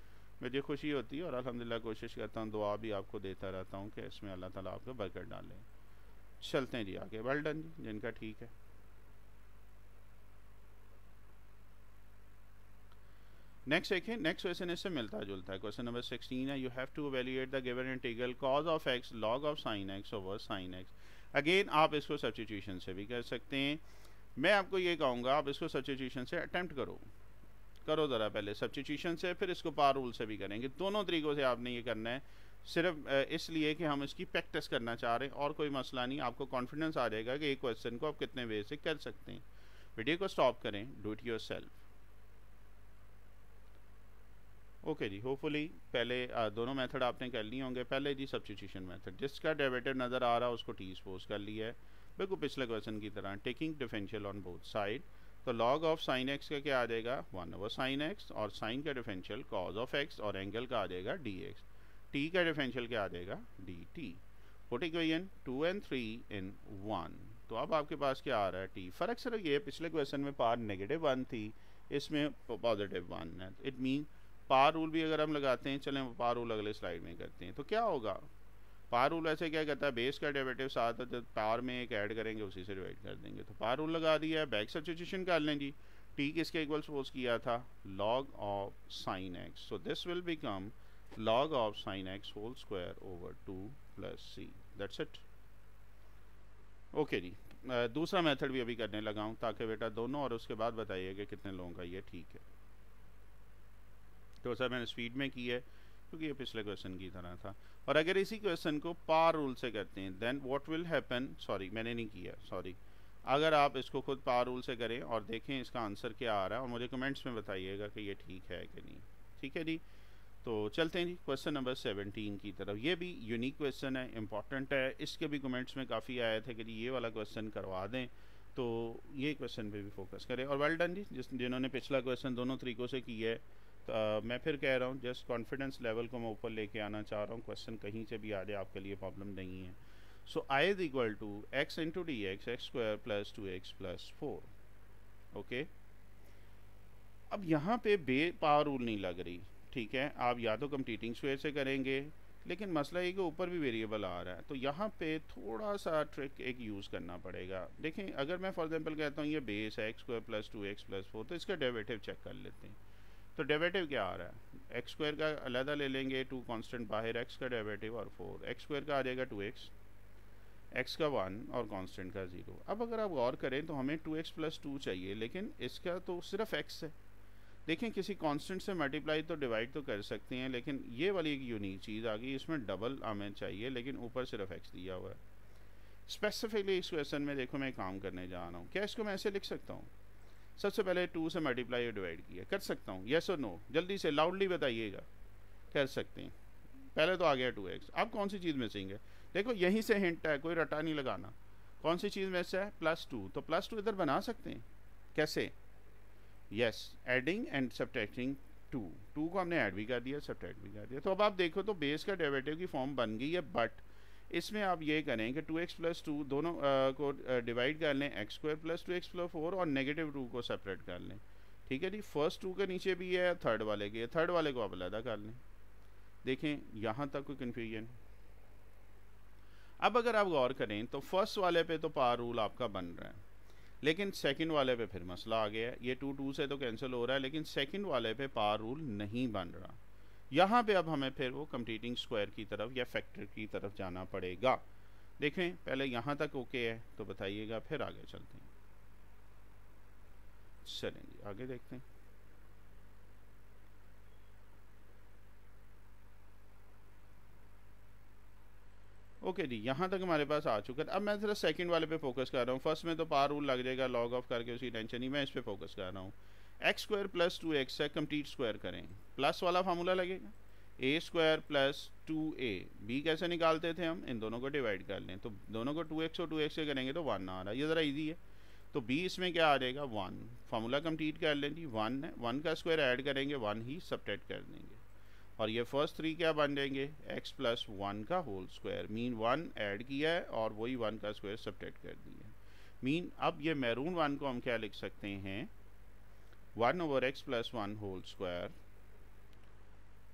मुझे खुशी होती है और अल्हम्दुलिल्लाह कोशिश करता हूँ, दुआ भी आपको देता रहता हूँ कि इसमें अल्लाह ताला आपको बरकत डाले। चलते हैं जी आगे, वेल डन जी जिनका ठीक है। नेक्स्ट देखिए, नेक्स्ट क्वेश्चन इससे मिलता जुलता है। क्वेश्चन नंबर 16 है, you have to evaluate the given integral cos of x log of sine x over sine x. Again आप इसको सब्स्टिट्यूशन से भी कर सकते हैं। मैं आपको ये कहूँगा आप इसको सब्स्टिट्यूशन से अटेम्प्ट करो ज़रा पहले सब्स्टिट्यूशन से, फिर इसको पावर रूल से भी करेंगे। दोनों तरीक़ों से आपने ये करना है, सिर्फ इसलिए कि हम इसकी प्रैक्टिस करना चाह रहे हैं और कोई मसला नहीं। आपको कॉन्फिडेंस आ जाएगा कि एक क्वेश्चन को आप कितने वे से कर सकते हैं। वीडियो को स्टॉप करें, डू इट योरसेल्फ। ओके जी, होपफुली पहले दोनों मेथड आपने कर लिए होंगे। पहले जी सब्स्टिट्यूशन मेथड, जिसका डेरिवेटिव नज़र आ रहा है उसको टी सपोज कर लिया है, बिल्कुल पिछले क्वेश्चन की तरह। Taking differential on both side, तो लॉग ऑफ साइन एक्स का क्या आ जाएगा 1 ओवर साइन एक्स, और साइन का डिफरेंशियल कॉज ऑफ एक्स, और एंगल का आ जाएगा डी एक्स। टी का डिफरेंशियल क्या आ जाएगा d T. Put equation 2 and 3 in 1। तो अब आपके पास क्या आ रहा है टी। फ़र्क सिर्फ ये, पिछले क्वेश्चन में पावर -1 थी, इसमें +1 है। इट मीन पावर रूल भी अगर हम लगाते हैं, चलें पावर रूल अगले स्लाइड में करते हैं, तो क्या होगा। पावर रूल ऐसे क्या कहता है, बेस का डेरिवेटिव साथ जब पावर में एक ऐड करेंगे उसी से डिवाइड कर देंगे। तो पावर रूल लगा दिया है, बैक सब्स्टिट्यूशन कर लें जी। टी किसके इक्वल सपोज किया था, log of sine X. So this will become log of sin x whole square over 2 plus c। That's it। Okay जी, दूसरा मेथड भी अभी करने लगा हूँ ताकि बेटा दोनों और उसके बाद बताइएगा कितने लोगों का ये ठीक है। तो सर मैंने स्पीड में की है क्योंकि ये पिछले क्वेश्चन की तरह था। और अगर इसी क्वेश्चन को पावर रूल से करते हैं then what will happen, sorry मैंने नहीं किया, सॉरी। अगर आप इसको खुद पावर रूल से करें और देखें इसका आंसर क्या आ रहा है और मुझे कमेंट्स में बताइएगा कि ये ठीक है कि नहीं। ठीक है जी, तो चलते हैं जी क्वेश्चन नंबर 17 की तरफ। ये भी यूनिक क्वेश्चन है, इंपॉर्टेंट है। इसके भी कमेंट्स में काफ़ी आए थे कि जी ये वाला क्वेश्चन करवा दें, तो ये क्वेश्चन पे भी फोकस करें। और वेल डन जी जिन्होंने पिछला क्वेश्चन दोनों तरीक़ों से किया है। तो मैं फिर कह रहा हूँ जस्ट कॉन्फिडेंस लेवल को मैं ऊपर लेके आना चाह रहा हूँ, क्वेश्चन कहीं से भी आ जाए आपके लिए प्रॉब्लम नहीं है। So I is equal to X into D X, X square plus 2x plus 4। Okay, अब यहाँ पे बे पावर रूल नहीं लग रही, ठीक है। आप या तो कंप्यूटिंग स्क्वायर से करेंगे, लेकिन मसला ये कि ऊपर भी वेरिएबल आ रहा है, तो यहाँ पे थोड़ा सा ट्रिक एक यूज़ करना पड़ेगा। देखें अगर मैं फॉर एग्जांपल कहता हूँ ये बेस है x square plus 2x plus 4, तो इसका डेरिवेटिव चेक कर लेते हैं। तो डेरिवेटिव क्या आ रहा है, एक्स स्क्वायर का अलहदा ले लेंगे, 2 कांस्टेंट बाहर, एक्स का डेरिवेटिव और 4, एक्स स्क्वायर का आ जाएगा 2x, एक्स का 1 और कांस्टेंट का 0। अब अगर आप गौर करें तो हमें 2x प्लस 2 चाहिए, लेकिन इसका तो सिर्फ x है। देखें किसी कांस्टेंट से मल्टीप्लाई तो डिवाइड तो कर सकते हैं, लेकिन ये वाली एक यूनिक चीज़ आ गई, इसमें डबल हमें चाहिए लेकिन ऊपर सिर्फ x दिया हुआ है। स्पेसिफिकली इस क्वेश्चन में देखो मैं काम करने जा रहा हूँ, क्या इसको मैं ऐसे लिख सकता हूँ, सबसे पहले 2 से मल्टीप्लाई और डिवाइड किया, कर सकता हूँ, येस और नो, जल्दी से लाउडली बताइएगा। कर सकते हैं, पहले तो आ गया 2x। अब कौन सी चीज़ मिसिंग है, देखो यहीं से हिंट है, कोई रटा नहीं लगाना। कौन सी चीज़ मिस है, +2। तो +2 इधर बना सकते हैं, कैसे, यस, एडिंग एंड सब्ट्रैक्टिंग 2 को हमने ऐड भी कर दिया, सब्ट्रैक्ट भी कर दिया। तो अब आप देखो तो बेस का डेरिवेटिव की फॉर्म बन गई है, बट इसमें आप ये करें कि 2x प्लस 2 दोनों को डिवाइड कर लें, x square plus 2x plus 4 और -2 को सेपरेट कर लें। ठीक है जी, फर्स्ट 2 के नीचे भी है, थर्ड वाले के, थर्ड वाले को आप अलग कर लें। देखें यहाँ तक कोई कन्फ्यूजन। अब अगर आप गौर करें तो फर्स्ट वाले पे तो पावर रूल आपका बन रहा है, लेकिन सेकंड वाले पे फिर मसला आ गया है। ये 2 से तो कैंसिल हो रहा है, लेकिन सेकंड वाले पे पावर रूल नहीं बन रहा। यहाँ पे अब हमें फिर वो कंप्लीटिंग स्क्वायर की तरफ या फैक्टर की तरफ जाना पड़ेगा। देखें पहले यहाँ तक ओके है तो बताइएगा, फिर आगे चलते हैं। चलें जी आगे देखते हैं। ओके जी, यहाँ तक हमारे पास आ चुका है। अब मैं ज़रा सेकंड वाले पे फोकस कर रहा हूँ। फर्स्ट में तो पावर रूल लग जाएगा, लॉग ऑफ करके उसकी टेंशन नहीं, मैं इस पे फोकस कर रहा हूँ। एक्स स्क्वायर प्लस 2x है, कंप्लीट स्क्वायर करें, प्लस वाला फार्मूला लगेगा, ए स्क्वायर प्लस 2a। बी कैसे निकालते थे हम, इन दोनों को डिवाइड कर लें, तो दोनों को 2x और 2x से करेंगे तो 1 आ रहा है, ये ज़रा ईजी है। तो b इसमें क्या आ जाएगा 1, फार्मूला कंप्लीट कर लें जी, 1 है, 1 का स्क्वायर ऐड करेंगे, 1 ही सब्ट्रैक्ट कर देंगे, और ये फर्स्ट 3 क्या बन जाएंगे, x प्लस 1 का होल स्क्वायर, मीन 1 ऐड किया है और वही 1 का स्क्वायर सब्ट्रैक्ट कर दिया। मीन अब ये मैरून 1 को हम क्या लिख सकते हैं, 1/x+1 होल स्क्वायर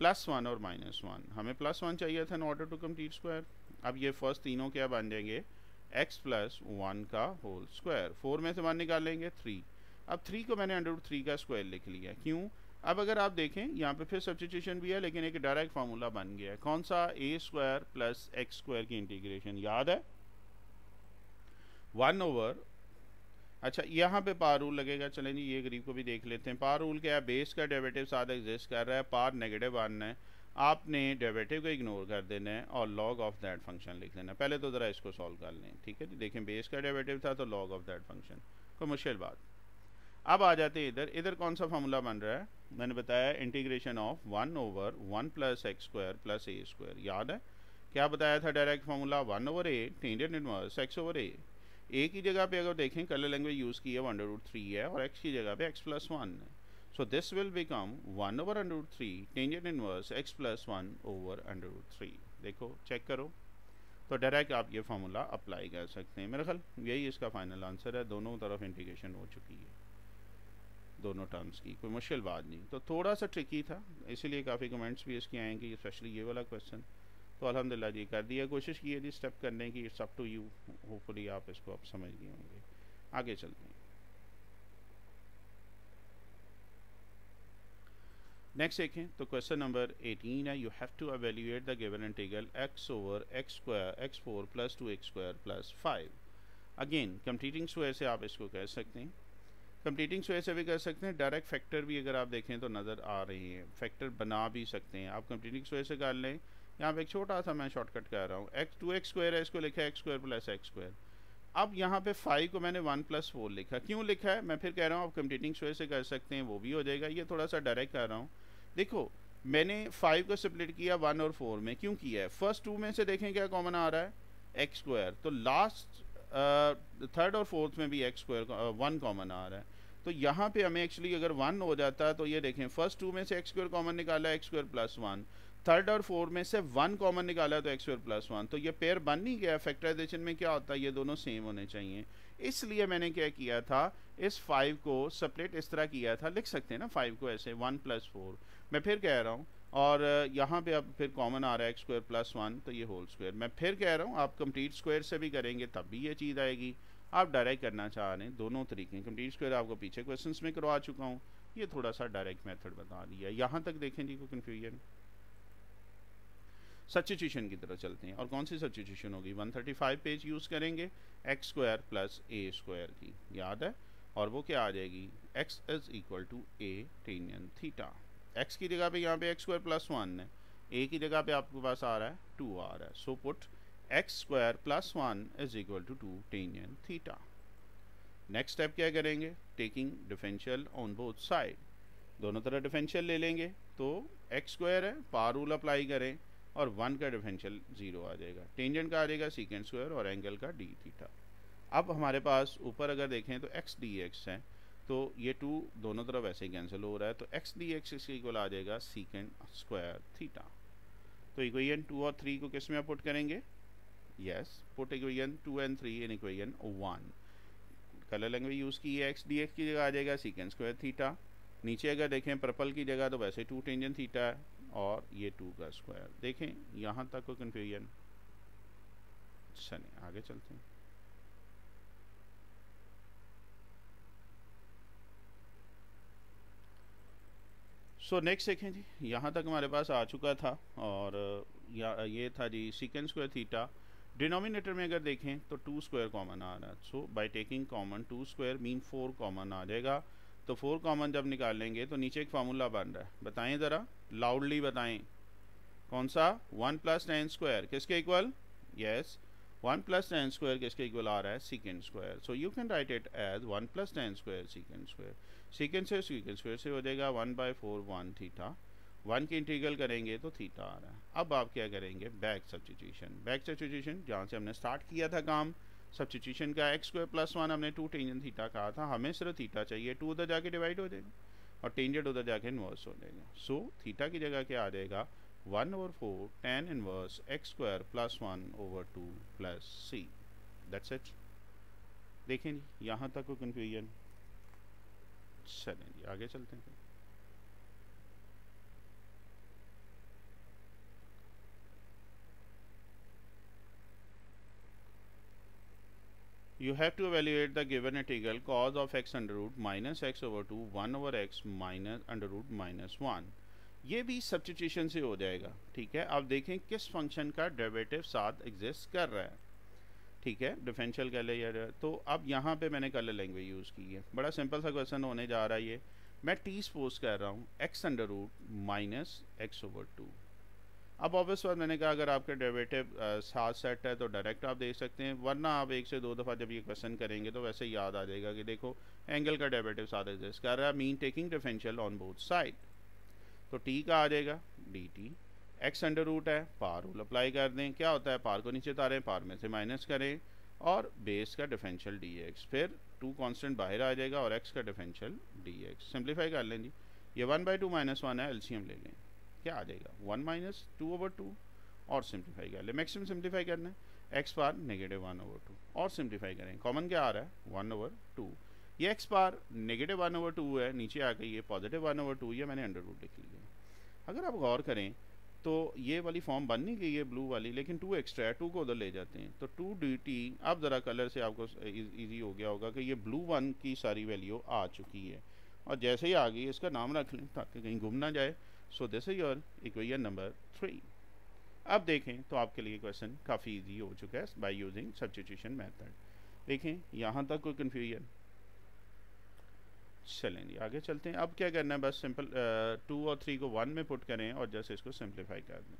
+1 और -1, हमें +1 चाहिए था in order to complete square. अब ये फर्स्ट तीनों क्या बन जाएंगे, x+1 का होल स्क्वायर, 4 में से 1 निकालेंगे 3। अब 3 को मैंने √3 का स्क्वायर लिख लिया, क्यों? अब अगर आप देखें यहाँ पे फिर सब्स्टिट्यूशन भी है, लेकिन एक डायरेक्ट फार्मूला बन गया है, कौन सा, a² + x² की इंटीग्रेशन, याद है 1/, अच्छा यहाँ पे पार रूल लगेगा, चलें जी ये गरीब को भी देख लेते हैं। पार रूल क्या है, बेस का डेरिवेटिव साथ एग्जिस्ट कर रहा है, पार नेगेटिव आना है, आपने डेरिवेटिव को इग्नोर कर देना है और लॉग ऑफ दैट फंक्शन लिख लेना है। पहले तो ज़रा इसको सॉल्व कर लें, ठीक है जी। देखें बेस का डेरिवेटिव था तो लॉग ऑफ दैट फंक्शन, कोई मुश्किल बात। अब आ जाते हैं इधर, इधर कौन सा फार्मूला बन रहा है, मैंने बताया इंटीग्रेशन ऑफ 1/1 + x² + a², याद है क्या बताया था direct formula, 1/a tangent inverse x/a। a की जगह पे अगर देखें कलर लैंग्वेज यूज़ की है 1√3 है, और x की जगह पे x+1 है, so this will become 1/√3 tangent inverse x+1/√3। देखो चेक करो, तो डायरेक्ट आप ये फार्मूला अप्लाई कर सकते हैं। मेरा ख्याल यही इसका फाइनल आंसर है, दोनों तरफ इंटीग्रेशन हो चुकी है दोनों टर्म्स की, कोई मुश्किल बात नहीं। तो थोड़ा सा ट्रिकी था, इसीलिए काफ़ी कमेंट्स भी इसके आए कि स्पेशली ये वाला क्वेश्चन, तो अल्हम्दुलिल्लाह जी कर दिया, कोशिश की है जी स्टेप करने की, it's up to you, hopefully आप इसको अब समझ गए होंगे। आगे चलते हैं, नेक्स्ट देखें तो क्वेश्चन नंबर 18 है, you have to evaluate the given integral x/x² + 2x² + 5। Again completing square से आप इसको कह सकते हैं, कंप्लीटिंग स्क्वायर से भी कर सकते हैं, डायरेक्ट फैक्टर भी अगर आप देखें तो नज़र आ रही है, फैक्टर बना भी सकते हैं आप, कंप्लीटिंग स्क्वायर से कर लें। यहाँ पे एक छोटा सा मैं शॉर्टकट कर रहा हूँ, 2x² है, इसको लिखा है x² + x²। अब यहाँ पे 5 को मैंने 1 + 4 लिखा, क्यों लिखा है मैं फिर कह रहा हूँ, आप कंप्लीटिंग स्क्वायर से कर सकते हैं, वो भी हो जाएगा। ये थोड़ा सा डायरेक्ट कर रहा हूँ, देखो मैंने 5 को स्प्लिट किया 1 और 4 में, क्यों किया है, फर्स्ट 2 में से देखें क्या कॉमन आ रहा है, x², तो लास्ट थर्ड और फोर्थ में भी x² 1 कॉमन आ रहा है, तो यहाँ पे हमें एक्चुअली अगर 1 हो जाता है तो ये देखें फर्स्ट 2 में से x² कॉमन निकाला है, x² + 1, थर्ड और 4 में से 1 कॉमन निकाला है तो x² + 1, तो ये पेयर बन नहीं गया। फैक्टराइजेशन में क्या होता है, ये दोनों सेम होने चाहिए, इसलिए मैंने क्या किया था, इस 5 को स्प्लिट इस तरह किया था, लिख सकते हैं ना 5 को ऐसे 1 + 4, मैं फिर कह रहा हूँ, और यहाँ पे अब फिर कॉमन आ रहा है x² + 1, तो ये होल स्क्वायर, मैं फिर कह रहा हूँ आप कंप्लीट स्क्वायर से भी करेंगे तब भी ये चीज़ आएगी, आप डायरेक्ट करना चाह रहे हैं दोनों तरीके, कंप्लीट स्क्वायर आपको पीछे क्वेश्चंस में करवा चुका हूँ, ये थोड़ा सा डायरेक्ट मेथड बता दिया। यहाँ तक देखें जी, कोई कन्फ्यूजन, सब्स्टिट्यूशन की तरफ चलते हैं, और कौन सी सब्स्टिट्यूशन होगी, 135 पेज यूज़ करेंगे x² + a² की, याद है, और वो क्या आ जाएगी, x = a tan theta, x की जगह पे यहाँ पे x² + 1 है, a की जगह पे आपके पास आ रहा है 2 आ रहा है, so put x² + 1 = 2 tan theta. Next step क्या करेंगे, taking differential on both side, दोनों तरफ डिफरेंशियल ले लेंगे, तो x² है, पार रूल अप्लाई करें, और 1 का डिफरेंशियल 0 आ जाएगा, टेंजेंट का आ जाएगा सेकेंड स्क्वायर, और एंगल का d थीटा। अब हमारे पास ऊपर अगर देखें तो x dx है, तो ये 2 दोनों तरफ ऐसे ही कैंसिल हो रहा है, तो x dx इसके इक्वल आ जाएगा सेकेंड स्क्वायर थीटा। तो इक्वेशन 2 और 3 को किस में पुट करेंगे, yes, put equation 2 and 3 in equation 1, colour language use की है, x dx की जगह आ जाएगा सेकेंड स्क्वायर थीटा, नीचे अगर देखें पर्पल की जगह तो वैसे 2 टेंजेंट थीटा है, और ये 2 का स्क्वायर। देखें यहाँ तक कोई कन्फ्यूजन, चलिए आगे चलते हैं। सो नेक्स्ट देखें जी, यहाँ तक हमारे पास आ चुका था, और ये था जी सेकेंड स्क्वायर थीटा, डिनोमिनेटर में अगर देखें तो 2 स्क्वायर कॉमन आ रहा है, so by taking common 2 square mean 4 common आ जाएगा, तो 4 कॉमन जब निकालेंगे तो नीचे एक फार्मूला बन रहा है, बताएं ज़रा लाउडली बताएं, कौन सा, 1 + tan² किसके इक्वल, यस 1 + tan² किसके इक्वल आ रहा है, second square, so you can write it as 1 + tan² second square, second से सेकेंड स्क्वायर से हो जाएगा 1/4 1 थीटा, 1 की इंटीग्रल करेंगे तो थीटा आ रहा है। अब आप क्या करेंगे, बैक सब्स्टिट्यूशन जहाँ से हमने स्टार्ट किया था काम, सब्स्टिट्यूशन का x² + 1 हमने 2 टेंजेंट थीटा कहा था, हमें सिर्फ थीटा चाहिए, 2 उधर जाके डिवाइड हो जाएगा और टेंजेंट उधर जाके इन्वर्स हो जाएगा, सो थीटा की जगह क्या आ जाएगा, 1/4 tan inverse x² + 1/2 + c, that's it. देखें यहाँ तक कोई कन्फ्यूजन, चलें जी आगे चलते हैं। You have to evaluate the given integral cos of x under root minus x over 2 1 over x minus under root minus 1। ये भी सब्स्टिट्यूशन से हो जाएगा, ठीक है। अब देखें किस फंक्शन का डेरिवेटिव साथ एग्जिस्ट कर रहा है, ठीक है, डिफरेंशियल कह ले या तो अब यहाँ पे मैंने कलर लैंग्वेज यूज़ की है। बड़ा सिंपल सा क्वेश्चन होने जा रहा है ये। मैं टी सपोज कर रहा हूँ x under root minus x over 2। अब ऑब्वियस बात मैंने कहा अगर आपके डेरिवेटिव साथ सेट है तो डायरेक्ट आप देख सकते हैं, वरना आप एक से दो दफ़ा जब ये क्वेश्चन करेंगे तो वैसे ही याद आ जाएगा कि देखो एंगल का डेरिवेटिव साथ एग्जिस्ट कर रहा है, mean taking differential on both side. तो टी का आ जाएगा d t, x under root है, पार रूल अप्लाई कर दें, क्या होता है पार को नीचे उतारें, पार में से माइनस करें और बेस का डिफरेंशियल डी एक्स, फिर टू कांस्टेंट बाहर आ जाएगा और एक्स का डिफरेंशियल डी एक्स। सिंप्लीफाई कर लें जी, ये 1/2 - 1 है, एलसीएम ले लें, क्या आ जाएगा 1 माइनस 2/2 और सिंप्लीफाई कर ले, मैक्सिमम सिंप्लीफाई करना है, एक्स पार -1/2 और सिंप्लीफाई करें, कॉमन क्या आ रहा है 1/2। ये एक्स पार -1/2 है, नीचे आ गई ये +1/2, ये मैंने अंडर रूट लिख लिया। अगर आप गौर करें तो ये वाली फॉर्म बन नहीं गई है ब्लू वाली, लेकिन 2 एक्स्ट्रा है, 2 को उधर ले जाते हैं तो 2 dt। अब ज़रा कलर से आपको इजी हो गया होगा कि ये ब्लू 1 की सारी वैल्यू आ चुकी है और जैसे ही आ गई इसका नाम रख लें ताकि कहीं गुम ना जाए। So this is your equation number 3। अब देखें तो आपके लिए क्वेश्चन काफ़ी इजी हो चुका है बाय यूजिंग सब्स्टिट्यूशन मेथड। देखें यहाँ तक कोई कन्फ्यूजन? चलें जी आगे चलते हैं। अब क्या करना है, बस सिंपल 2 और 3 को 1 में पुट करें और जैसे इसको सिंप्लीफाई कर दें।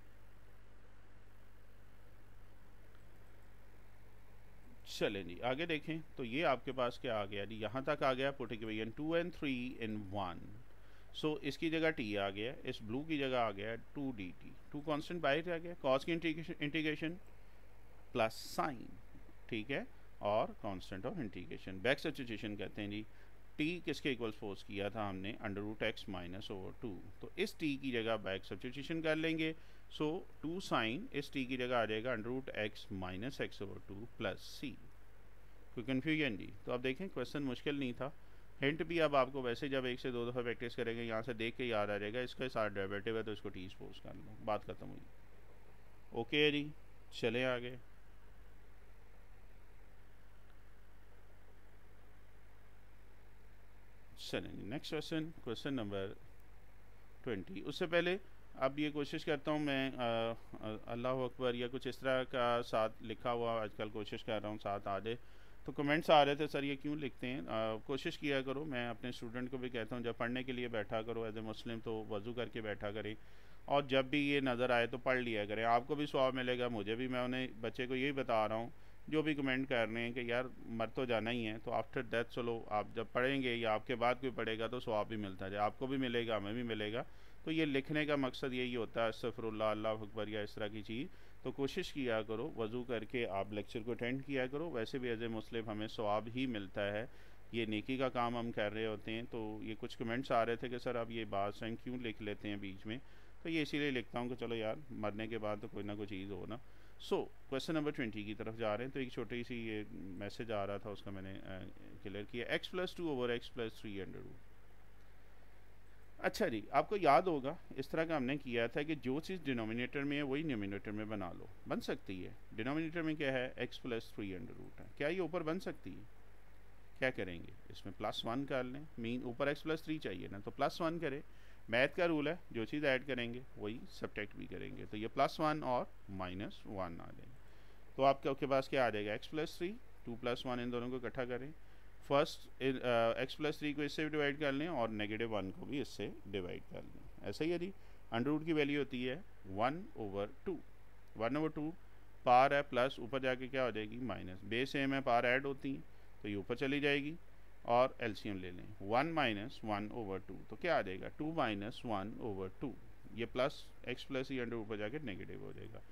चलें जी आगे देखें तो ये आपके पास क्या आ गया जी, यहाँ तक आ गया पुट इक्वेशन 2 and 3 in 1। सो इसकी जगह टी आ गया, इस ब्लू की जगह आ गया 2 dt, 2 कांस्टेंट बाहर आ गया, कॉस की इंटीग्रेशन प्लस साइन, ठीक है, और constant of integration back substitution कहते हैं जी। टी किसके इक्वल फोर्स किया था हमने √x माइनस ओवर 2, तो इस टी की जगह बैक सब्स्टिट्यूशन कर लेंगे। सो 2 साइन इस टी की जगह आ जाएगा √x minus x over 2 plus C. कोई कन्फ्यूजन जी? तो अब देखें क्वेश्चन मुश्किल नहीं था, हिंट भी अब आपको वैसे जब एक से दो दफ़ा प्रैक्टिस करेंगे यहाँ से देख के याद आ जाएगा, इसका साथ डेरिवेटिव है तो इसको टी सपोज कर लो, बात खत्म हुई। ओके जी चले आगे। चलें नेक्स्ट क्वेश्चन, क्वेश्चन नंबर 20। उससे पहले अब ये कोशिश करता हूँ मैं अल्लाह अकबर या कुछ इस तरह का साथ लिखा हुआ आजकल कोशिश कर रहा हूँ साथ आ जाए। तो कमेंट्स आ रहे थे सर ये क्यों लिखते हैं, कोशिश किया करो, मैं अपने स्टूडेंट को भी कहता हूँ जब पढ़ने के लिए बैठा करो एज ए मुस्लिम तो वज़ू करके बैठा करें और जब भी ये नज़र आए तो पढ़ लिया करें, आपको भी सवाब मिलेगा, मुझे भी। मैं उन्हें बच्चे को यही बता रहा हूँ जो भी कमेंट कर रहे हैं कि यार मर तो जाना ही है, तो आफ्टर डेथ चलो आप जब पढ़ेंगे या आपके बाद कोई पढ़ेगा तो सवाब भी मिलता है, आपको भी मिलेगा हमें भी मिलेगा। तो ये लिखने का मकसद यही होता है, अस्तगफिरुल्लाह अल्लाह अकबर या इस तरह की चीज़। तो कोशिश किया करो वज़ू करके आप लेक्चर को अटेंड किया करो, वैसे भी एज ए मुस्लिम हमें सवाब ही मिलता है, ये नेकी का काम हम कर रहे होते हैं। तो ये कुछ कमेंट्स आ रहे थे कि सर आप ये बात स्वयं क्यों लिख लेते हैं बीच में, तो ये इसीलिए लिखता हूँ कि चलो यार मरने के बाद तो कोई ना कोई चीज़ हो ना। सो क्वेश्चन नंबर 20 की तरफ जा रहे हैं। तो एक छोटी सी ये मैसेज आ रहा था उसका मैंने क्लियर किया, x+2 over x+3 under root. अच्छा जी आपको याद होगा इस तरह का हमने किया था कि जो चीज़ डिनोमिनेटर में है वही न्यूमिनेटर में बना लो, बन सकती है। डिनोमिनेटर में क्या है x+3 अंडर रूट है, क्या ये ऊपर बन सकती है? क्या करेंगे इसमें +1 कर लें, मीन ऊपर x+3 चाहिए ना तो +1 करें, मैथ का रूल है जो चीज़ ऐड करेंगे वही सब्ट्रैक्ट भी करेंगे, तो ये +1 और -1 आ जाएगा। तो आपके पास क्या आ जाएगा x+3, 2 + 1 इन दोनों को इकट्ठा करें, फर्स्ट x+3 को इससे भी डिवाइड कर लें और -1 को भी इससे डिवाइड कर लें, ऐसा ही है जी। अंडर रूट की वैल्यू होती है 1/2, 1/2 पार है प्लस ऊपर जाके क्या हो जाएगी माइनस, बेस सेम है पार ऐड होती हैं तो ये ऊपर चली जाएगी और एलसीएम ले लें 1 - 1/2, तो क्या आ जाएगा 2 - 1/2, ये प्लस x+3 अंडर ऊपर जाके नेगेटिव हो जाएगा।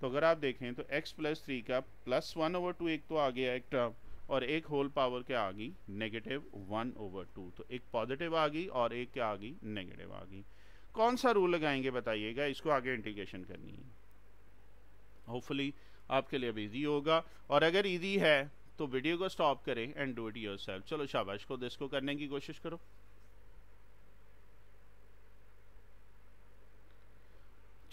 तो अगर आप देखें तो x+3 का +1/2 एक तो आ गया एक टर्म और एक होल पावर क्या आ गई -1/2, तो एक पॉजिटिव आ गई और एक क्या आ गई नेगेटिव आ गई। कौन सा रूल लगाएंगे बताइएगा, इसको आगे इंटीग्रेशन करनी है। होपफुली आपके लिए अब ईजी होगा और अगर ईजी है तो वीडियो को स्टॉप करें एंड डू इट योरसेल्फ। चलो शाबाश, खुद इसको करने की कोशिश करो।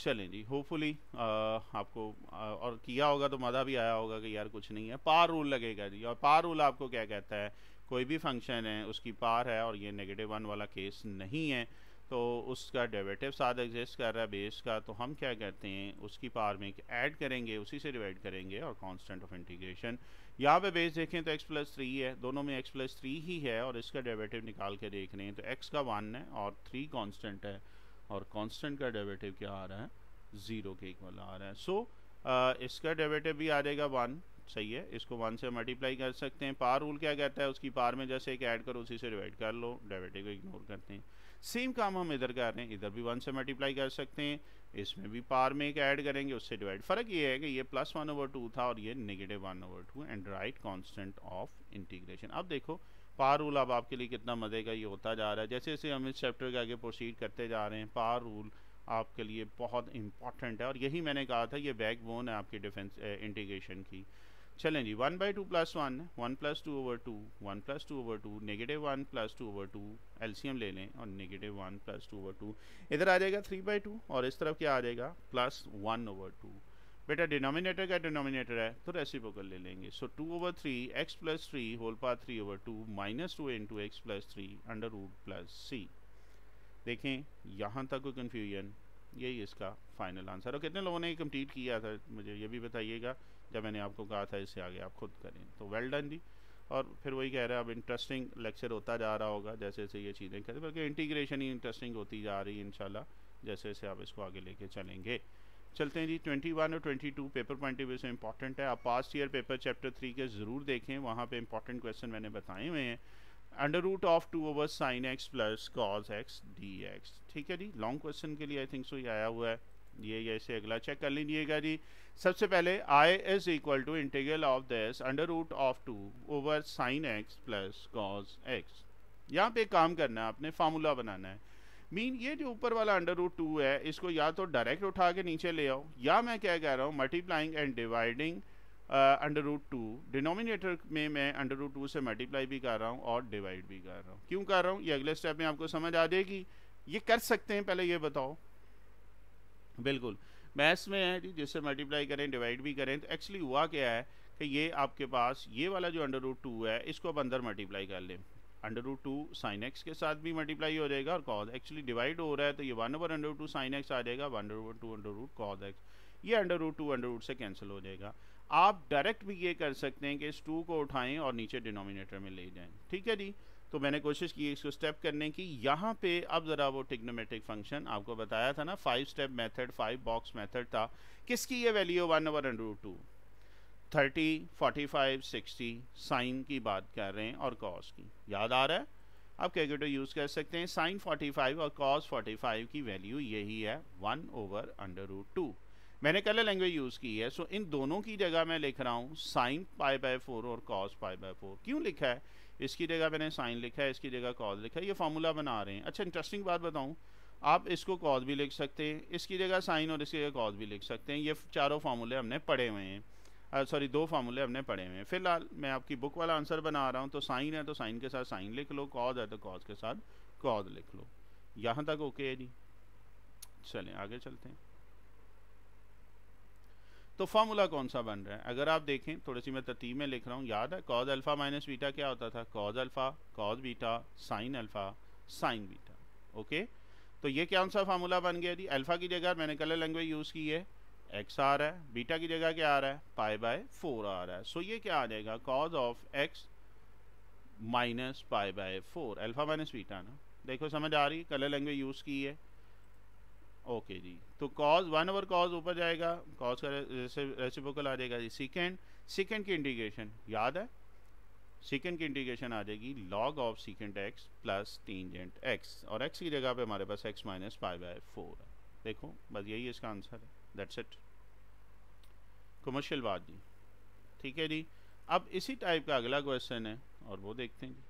चलें जी, होपफुली आपको और किया होगा तो मज़ा भी आया होगा कि यार कुछ नहीं है, पार रूल लगेगा जी। और पार रूल आपको क्या कहता है, कोई भी फंक्शन है उसकी पार है और ये -1 वाला केस नहीं है तो उसका डेरिवेटिव साथ एग्जिस्ट कर रहा है बेस का, तो हम क्या करते हैं उसकी पार में ऐड करेंगे, उसी से डिवाइड करेंगे और कांस्टेंट ऑफ इंटीग्रेशन। यहाँ पे बेस देखें तो x+3 है, दोनों में x+3 ही है और इसका डेरिवेटिव निकाल के देख रहे हैं तो x का 1 है और 3 कांस्टेंट है और कांस्टेंट का डेरिवेटिव क्या आ रहा है, 0 के इक्वल आ रहा है। सो इसका डेरिवेटिव भी आ जाएगा 1, सही है, इसको 1 से मल्टीप्लाई कर सकते हैं। पार रूल क्या कहता है, उसकी पार में जैसे एक ऐड करो उसी से डिवाइड कर लो, डेरिवेटिव को इग्नोर करते हैं। सेम काम हम इधर कर रहे हैं, इधर भी 1 से मल्टीप्लाई कर सकते हैं, इसमें भी पार में एक ऐड करेंगे उससे डिवाइड। फ़र्क ये है कि ये +1/2 था और ये -1/2 and write constant of integration. अब देखो पार रूल अब आपके लिए कितना मज़े का ये होता जा रहा है। जैसे जैसे हम इस चैप्टर के आगे प्रोसीड करते जा रहे हैं, पार रूल आपके लिए बहुत इंपॉर्टेंट है और यही मैंने कहा था ये बैकबोन है आपकी डिफेंस इंटीग्रेशन की। चलें जी, 1/2 + 1, 1 + 2/2, 1 + 2/2, -1 + 2/2, एलसीएम ले लें और -1 + 2/2, इधर आ जाएगा 3/2 और इस तरफ क्या आ जाएगा +1/2। बेटा डिनोमिनेटर का डिनोमिनेटर है तो रेसिप्रोकल ले लेंगे। सो 2/3 x + 3 whole power 3/2 -2 × x + 3 √+c। देखें यहाँ तक कोई कन्फ्यूजन, यही इसका फाइनल आंसर। और कितने लोगों ने कंप्लीट किया था मुझे ये भी बताइएगा, जब मैंने आपको कहा था इससे आगे आप खुद करें। तो वेल डन जी। और फिर वही कह रहे हैं अब इंटरेस्टिंग लेक्चर होता जा रहा होगा जैसे जैसे ये चीज़ें करें, बल्कि इंटीग्रेशन ही इंटरेस्टिंग होती जा रही है इंशाल्लाह जैसे जैसे आप इसको आगे लेके चलेंगे। चलते हैं जी, 21 और 22 पेपर पॉइंट ऑफ व्यू से इंपॉर्टेंट है। आप पास्ट ईयर पेपर चैप्टर 3 के ज़रूर देखें, वहाँ पे इंपॉर्टेंट क्वेश्चन मैंने बताए हुए हैं। √2/sin x + cos x dx, ठीक है जी। लॉन्ग क्वेश्चन के लिए आई थिंक सो ये आया हुआ है, ये ऐसे अगला चेक कर लीजिएगा जी। सबसे पहले I is equal to integral of this √2/sin x + cos x। यहाँ पे काम करना है, आपने फार्मूला बनाना है। मीन ये जो ऊपर वाला √2 है इसको या तो डायरेक्ट उठा के नीचे ले आओ, या मैं क्या कह रहा हूँ मल्टीप्लाइंग एंड डिवाइडिंग √2, डिनोमिनेटर में मैं √2 से मल्टीप्लाई भी कर रहा हूँ और डिवाइड भी कर रहा हूँ। क्यों कर रहा हूँ ये अगले स्टेप में आपको समझ आ जाएगी। ये कर सकते हैं, पहले ये बताओ। बिल्कुल मैथ्स में है जी, जिससे मल्टीप्लाई करें डिवाइड भी करें। तो एक्चुअली हुआ क्या है कि ये आपके पास ये वाला जो √2 है इसको अब अंदर मल्टीप्लाई कर लें, √2 sin x के साथ भी मल्टीप्लाई हो जाएगा और cos एक्चुअली डिवाइड हो रहा है तो ये 1/√2 sin x आ जाएगा, 1/2 cos x, ये √2 से कैंसिल हो जाएगा। आप डायरेक्ट भी ये कर सकते हैं कि इस 2 को उठाएं और नीचे डिनोमिनेटर में ले जाएं, ठीक है जी। तो मैंने कोशिश की इसको स्टेप करने की। यहाँ पे अब ज़रा वो ट्रिग्नोमेट्रिक फंक्शन आपको बताया था ना, 5 स्टेप मेथड, 5 बॉक्स मेथड था। किसकी ये वैल्यू 1/√2, 30, 45, 60 साइन की बात कर रहे हैं और कॉस की, याद आ रहा है। आप कैलकुलेटर यूज़ कर सकते हैं। साइन 45 और कॉस 45 की वैल्यू यही है 1/√2। मैंने कलर लैंग्वेज यूज़ की है, सो इन दोनों की जगह मैं लिख रहा हूँ साइन π/4 और कॉस π/4। क्यों लिखा है, इसकी जगह मैंने साइन लिखा है, इसकी जगह कॉस लिखा है, ये फार्मूला बना रहे हैं। अच्छा इंटरेस्टिंग बात बताऊँ, आप इसको कॉस भी लिख सकते हैं, इसकी जगह साइन और इसकी जगह कॉस भी लिख सकते हैं। ये चारों फार्मूले हमने पढ़े हुए हैं, सॉरी 2 फार्मूले हमने पढ़े हुए हैं। फिलहाल मैं आपकी बुक वाला आंसर बना रहा हूँ, तो साइन है तो साइन के साथ साइन लिख लो, कॉस है तो कॉस के साथ कॉस लिख लो। यहाँ तक ओके है जी। चलें आगे चलते हैं। तो फार्मूला कौन सा बन रहा है, अगर आप देखें थोड़ी सी मैं तरतीब में लिख रहा हूँ, याद है कॉस अल्फ़ा माइनस बीटा क्या होता था, cos alpha cos beta sine alpha sine beta. Okay, तो ये कौन सा फार्मूला बन गया जी। अल्फ़ा की जगह मैंने कलर लैंग्वेज यूज़ की है, x आ रहा है, बीटा की जगह क्या आ रहा है π/4 आ रहा है। सो ये क्या आ जाएगा cos of x minus π/4, alpha minus beta ना। देखो समझ आ रही, कलर लैंग्वेज यूज़ की है। ओके जी, तो cos 1/cos ऊपर जाएगा, cos का रेसिप्रोकल आ जाएगा जी। सेकेंड की इंटीग्रेशन याद है, सेकेंड की इंटीग्रेशन आ जाएगी log of second x plus tangent x, और x की जगह पे हमारे पास x माइनस π/4 है। देखो बस यही इसका आंसर है, दैट्स इट। कमर्शियल बात जी, ठीक है जी। अब इसी टाइप का अगला क्वेश्चन है और वो देखते हैं जी।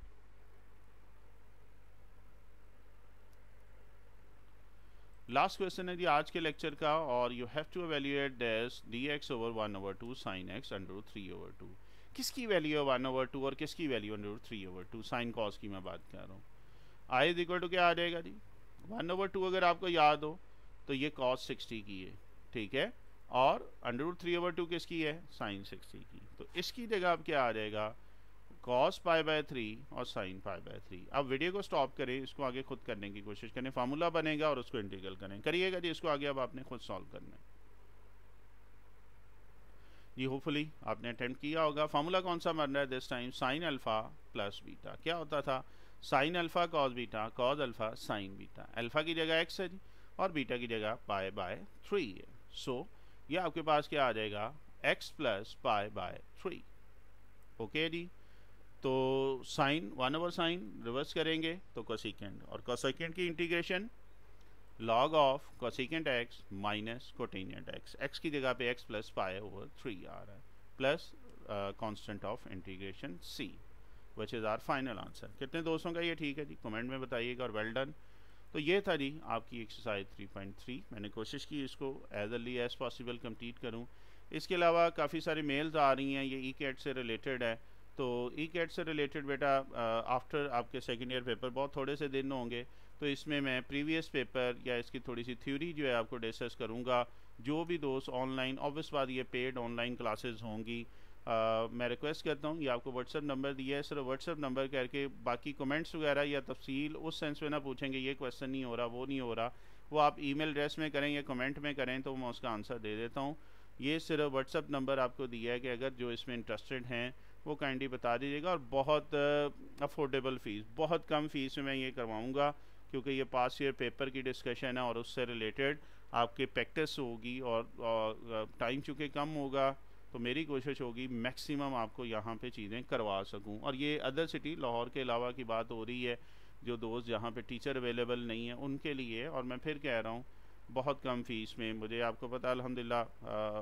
लास्ट क्वेश्चन है जी आज के लेक्चर का, और you have to evaluate this dx/1/2 sin x √3/2। किसकी वैल्यू है 1/2 और किसकी वैल्यू √3/2, साइन कॉस की मैं बात कर रहा हूँ। i इज इक्वल टू क्या आ जाएगा जी 1/2, अगर आपको याद हो तो ये cos 60 की है, ठीक है, और √3/2 किसकी है, sin 60 की। तो इसकी जगह अब क्या आ जाएगा, cos π/3 और sin π/3। अब वीडियो को स्टॉप करें, इसको आगे खुद करने की कोशिश करें, फार्मूला बनेगा और उसको इंटीग्रल करें, करिएगा जी इसको आगे अब आपने खुद सॉल्व करना है जी। होपफुली आपने अटेम्प्ट किया होगा। फार्मूला कौन सा बन रहा है this time, sine alpha plus beta. क्या होता था, sine alpha cos beta, cos alpha sign beta. Alpha की जगह x है जी और बीटा की जगह π/3 है। सो ये आपके पास क्या आ जाएगा, x प्लस π/3। ओके जी। तो साइन 1/sin रिवर्स करेंगे तो कोसेकेंड, और कोसेकेंड की integration log of cosecant x minus cotangent x, x की जगह पे x प्लस π/3 आ रहा है, plus constant of integration c, which is our final answer. कितने दोस्तों का ये ठीक है जी, कमेंट में बताइएगा, और वेल डन। तो ये था जी आपकी एक्सरसाइज 3.3। मैंने कोशिश की इसको as early as possible complete करूँ। इसके अलावा काफ़ी सारी मेल्स आ रही हैं, ये ई-कैट से रिलेटेड है। तो ई-कैट से रिलेटेड बेटा आफ्टर आपके सेकेंड ईयर पेपर बहुत थोड़े से दिन होंगे, तो इसमें मैं प्रीवियस पेपर या इसकी थोड़ी सी थ्योरी जो है आपको डिस्कस करूँगा। जो भी दोस्त ऑनलाइन, ऑब्वियस बात ये पेड ऑनलाइन क्लासेस होंगी, मैं रिक्वेस्ट करता हूँ, ये आपको व्हाट्सअप नंबर दिया है, सिर्फ व्हाट्सअप नंबर करके बाकी कमेंट्स वगैरह या तफसील उस सेंस में ना पूछेंगे ये क्वेश्चन नहीं हो रहा, वो नहीं हो रहा, वो आप ईमेल एड्रेस में करें या कमेंट में करें तो मैं उसका आंसर दे देता हूँ। ये सिर्फ व्हाट्सअप नंबर आपको दिया है कि अगर जो इसमें इंटरेस्टेड हैं वो काइंडली बता दीजिएगा, और बहुत अफोर्डेबल फ़ीस, बहुत कम फ़ीस में मैं ये करवाऊँगा, क्योंकि ये पास ईयर पेपर की डिस्कशन है और उससे रिलेटेड आपके प्रैक्टिस होगी, और टाइम चूँकि कम होगा तो मेरी कोशिश होगी मैक्सिमम आपको यहाँ पे चीज़ें करवा सकूँ। और ये अदर सिटी लाहौर के अलावा की बात हो रही है, जो दोस्त जहाँ पे टीचर अवेलेबल नहीं है उनके लिए, और मैं फिर कह रहा हूँ बहुत कम फ़ीस में। मुझे आपको पता अल्हम्दुलिल्लाह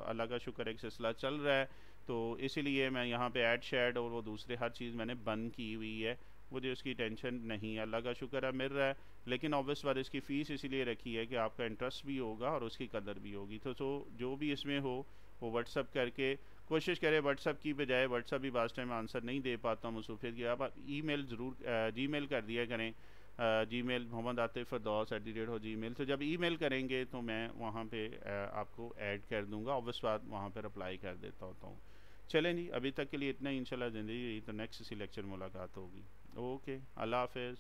अल्लाह का शुक्र एक सिलसिला चल रहा है, तो इसीलिए मैं यहाँ पे ऐड शेड और वो दूसरे हर चीज़ मैंने बंद की हुई है, मुझे उसकी टेंशन नहीं है, अल्लाह का शुक्र है मिल रहा है। लेकिन ऑब्वियस बात इसकी फ़ीस इसीलिए रखी है कि आपका इंटरेस्ट भी होगा और उसकी कदर भी होगी। तो जो भी इसमें हो वो व्हाट्सअप करके कोशिश करें, व्हाट्सअप की बजाय, व्हाट्सअप भी बास टाइम आंसर नहीं दे पाता हूँ फिर कि आप ईमेल ज़रूर जीमेल कर दिया करें, जीमेल mohammadatif@gmail। तो जब ईमेल करेंगे तो मैं वहाँ पे आपको ऐड कर दूँगा, ऑब्वियस बात वहाँ पे रिप्लाई कर देता होता हूँ। चलें जी, अभी तक के लिए इतना ही, इंशाल्लाह ज़िंदगी रही तो नेक्स्ट इसी लेक्चर मुलाकात होगी। ओके, अल्लाह हाफ़िज़।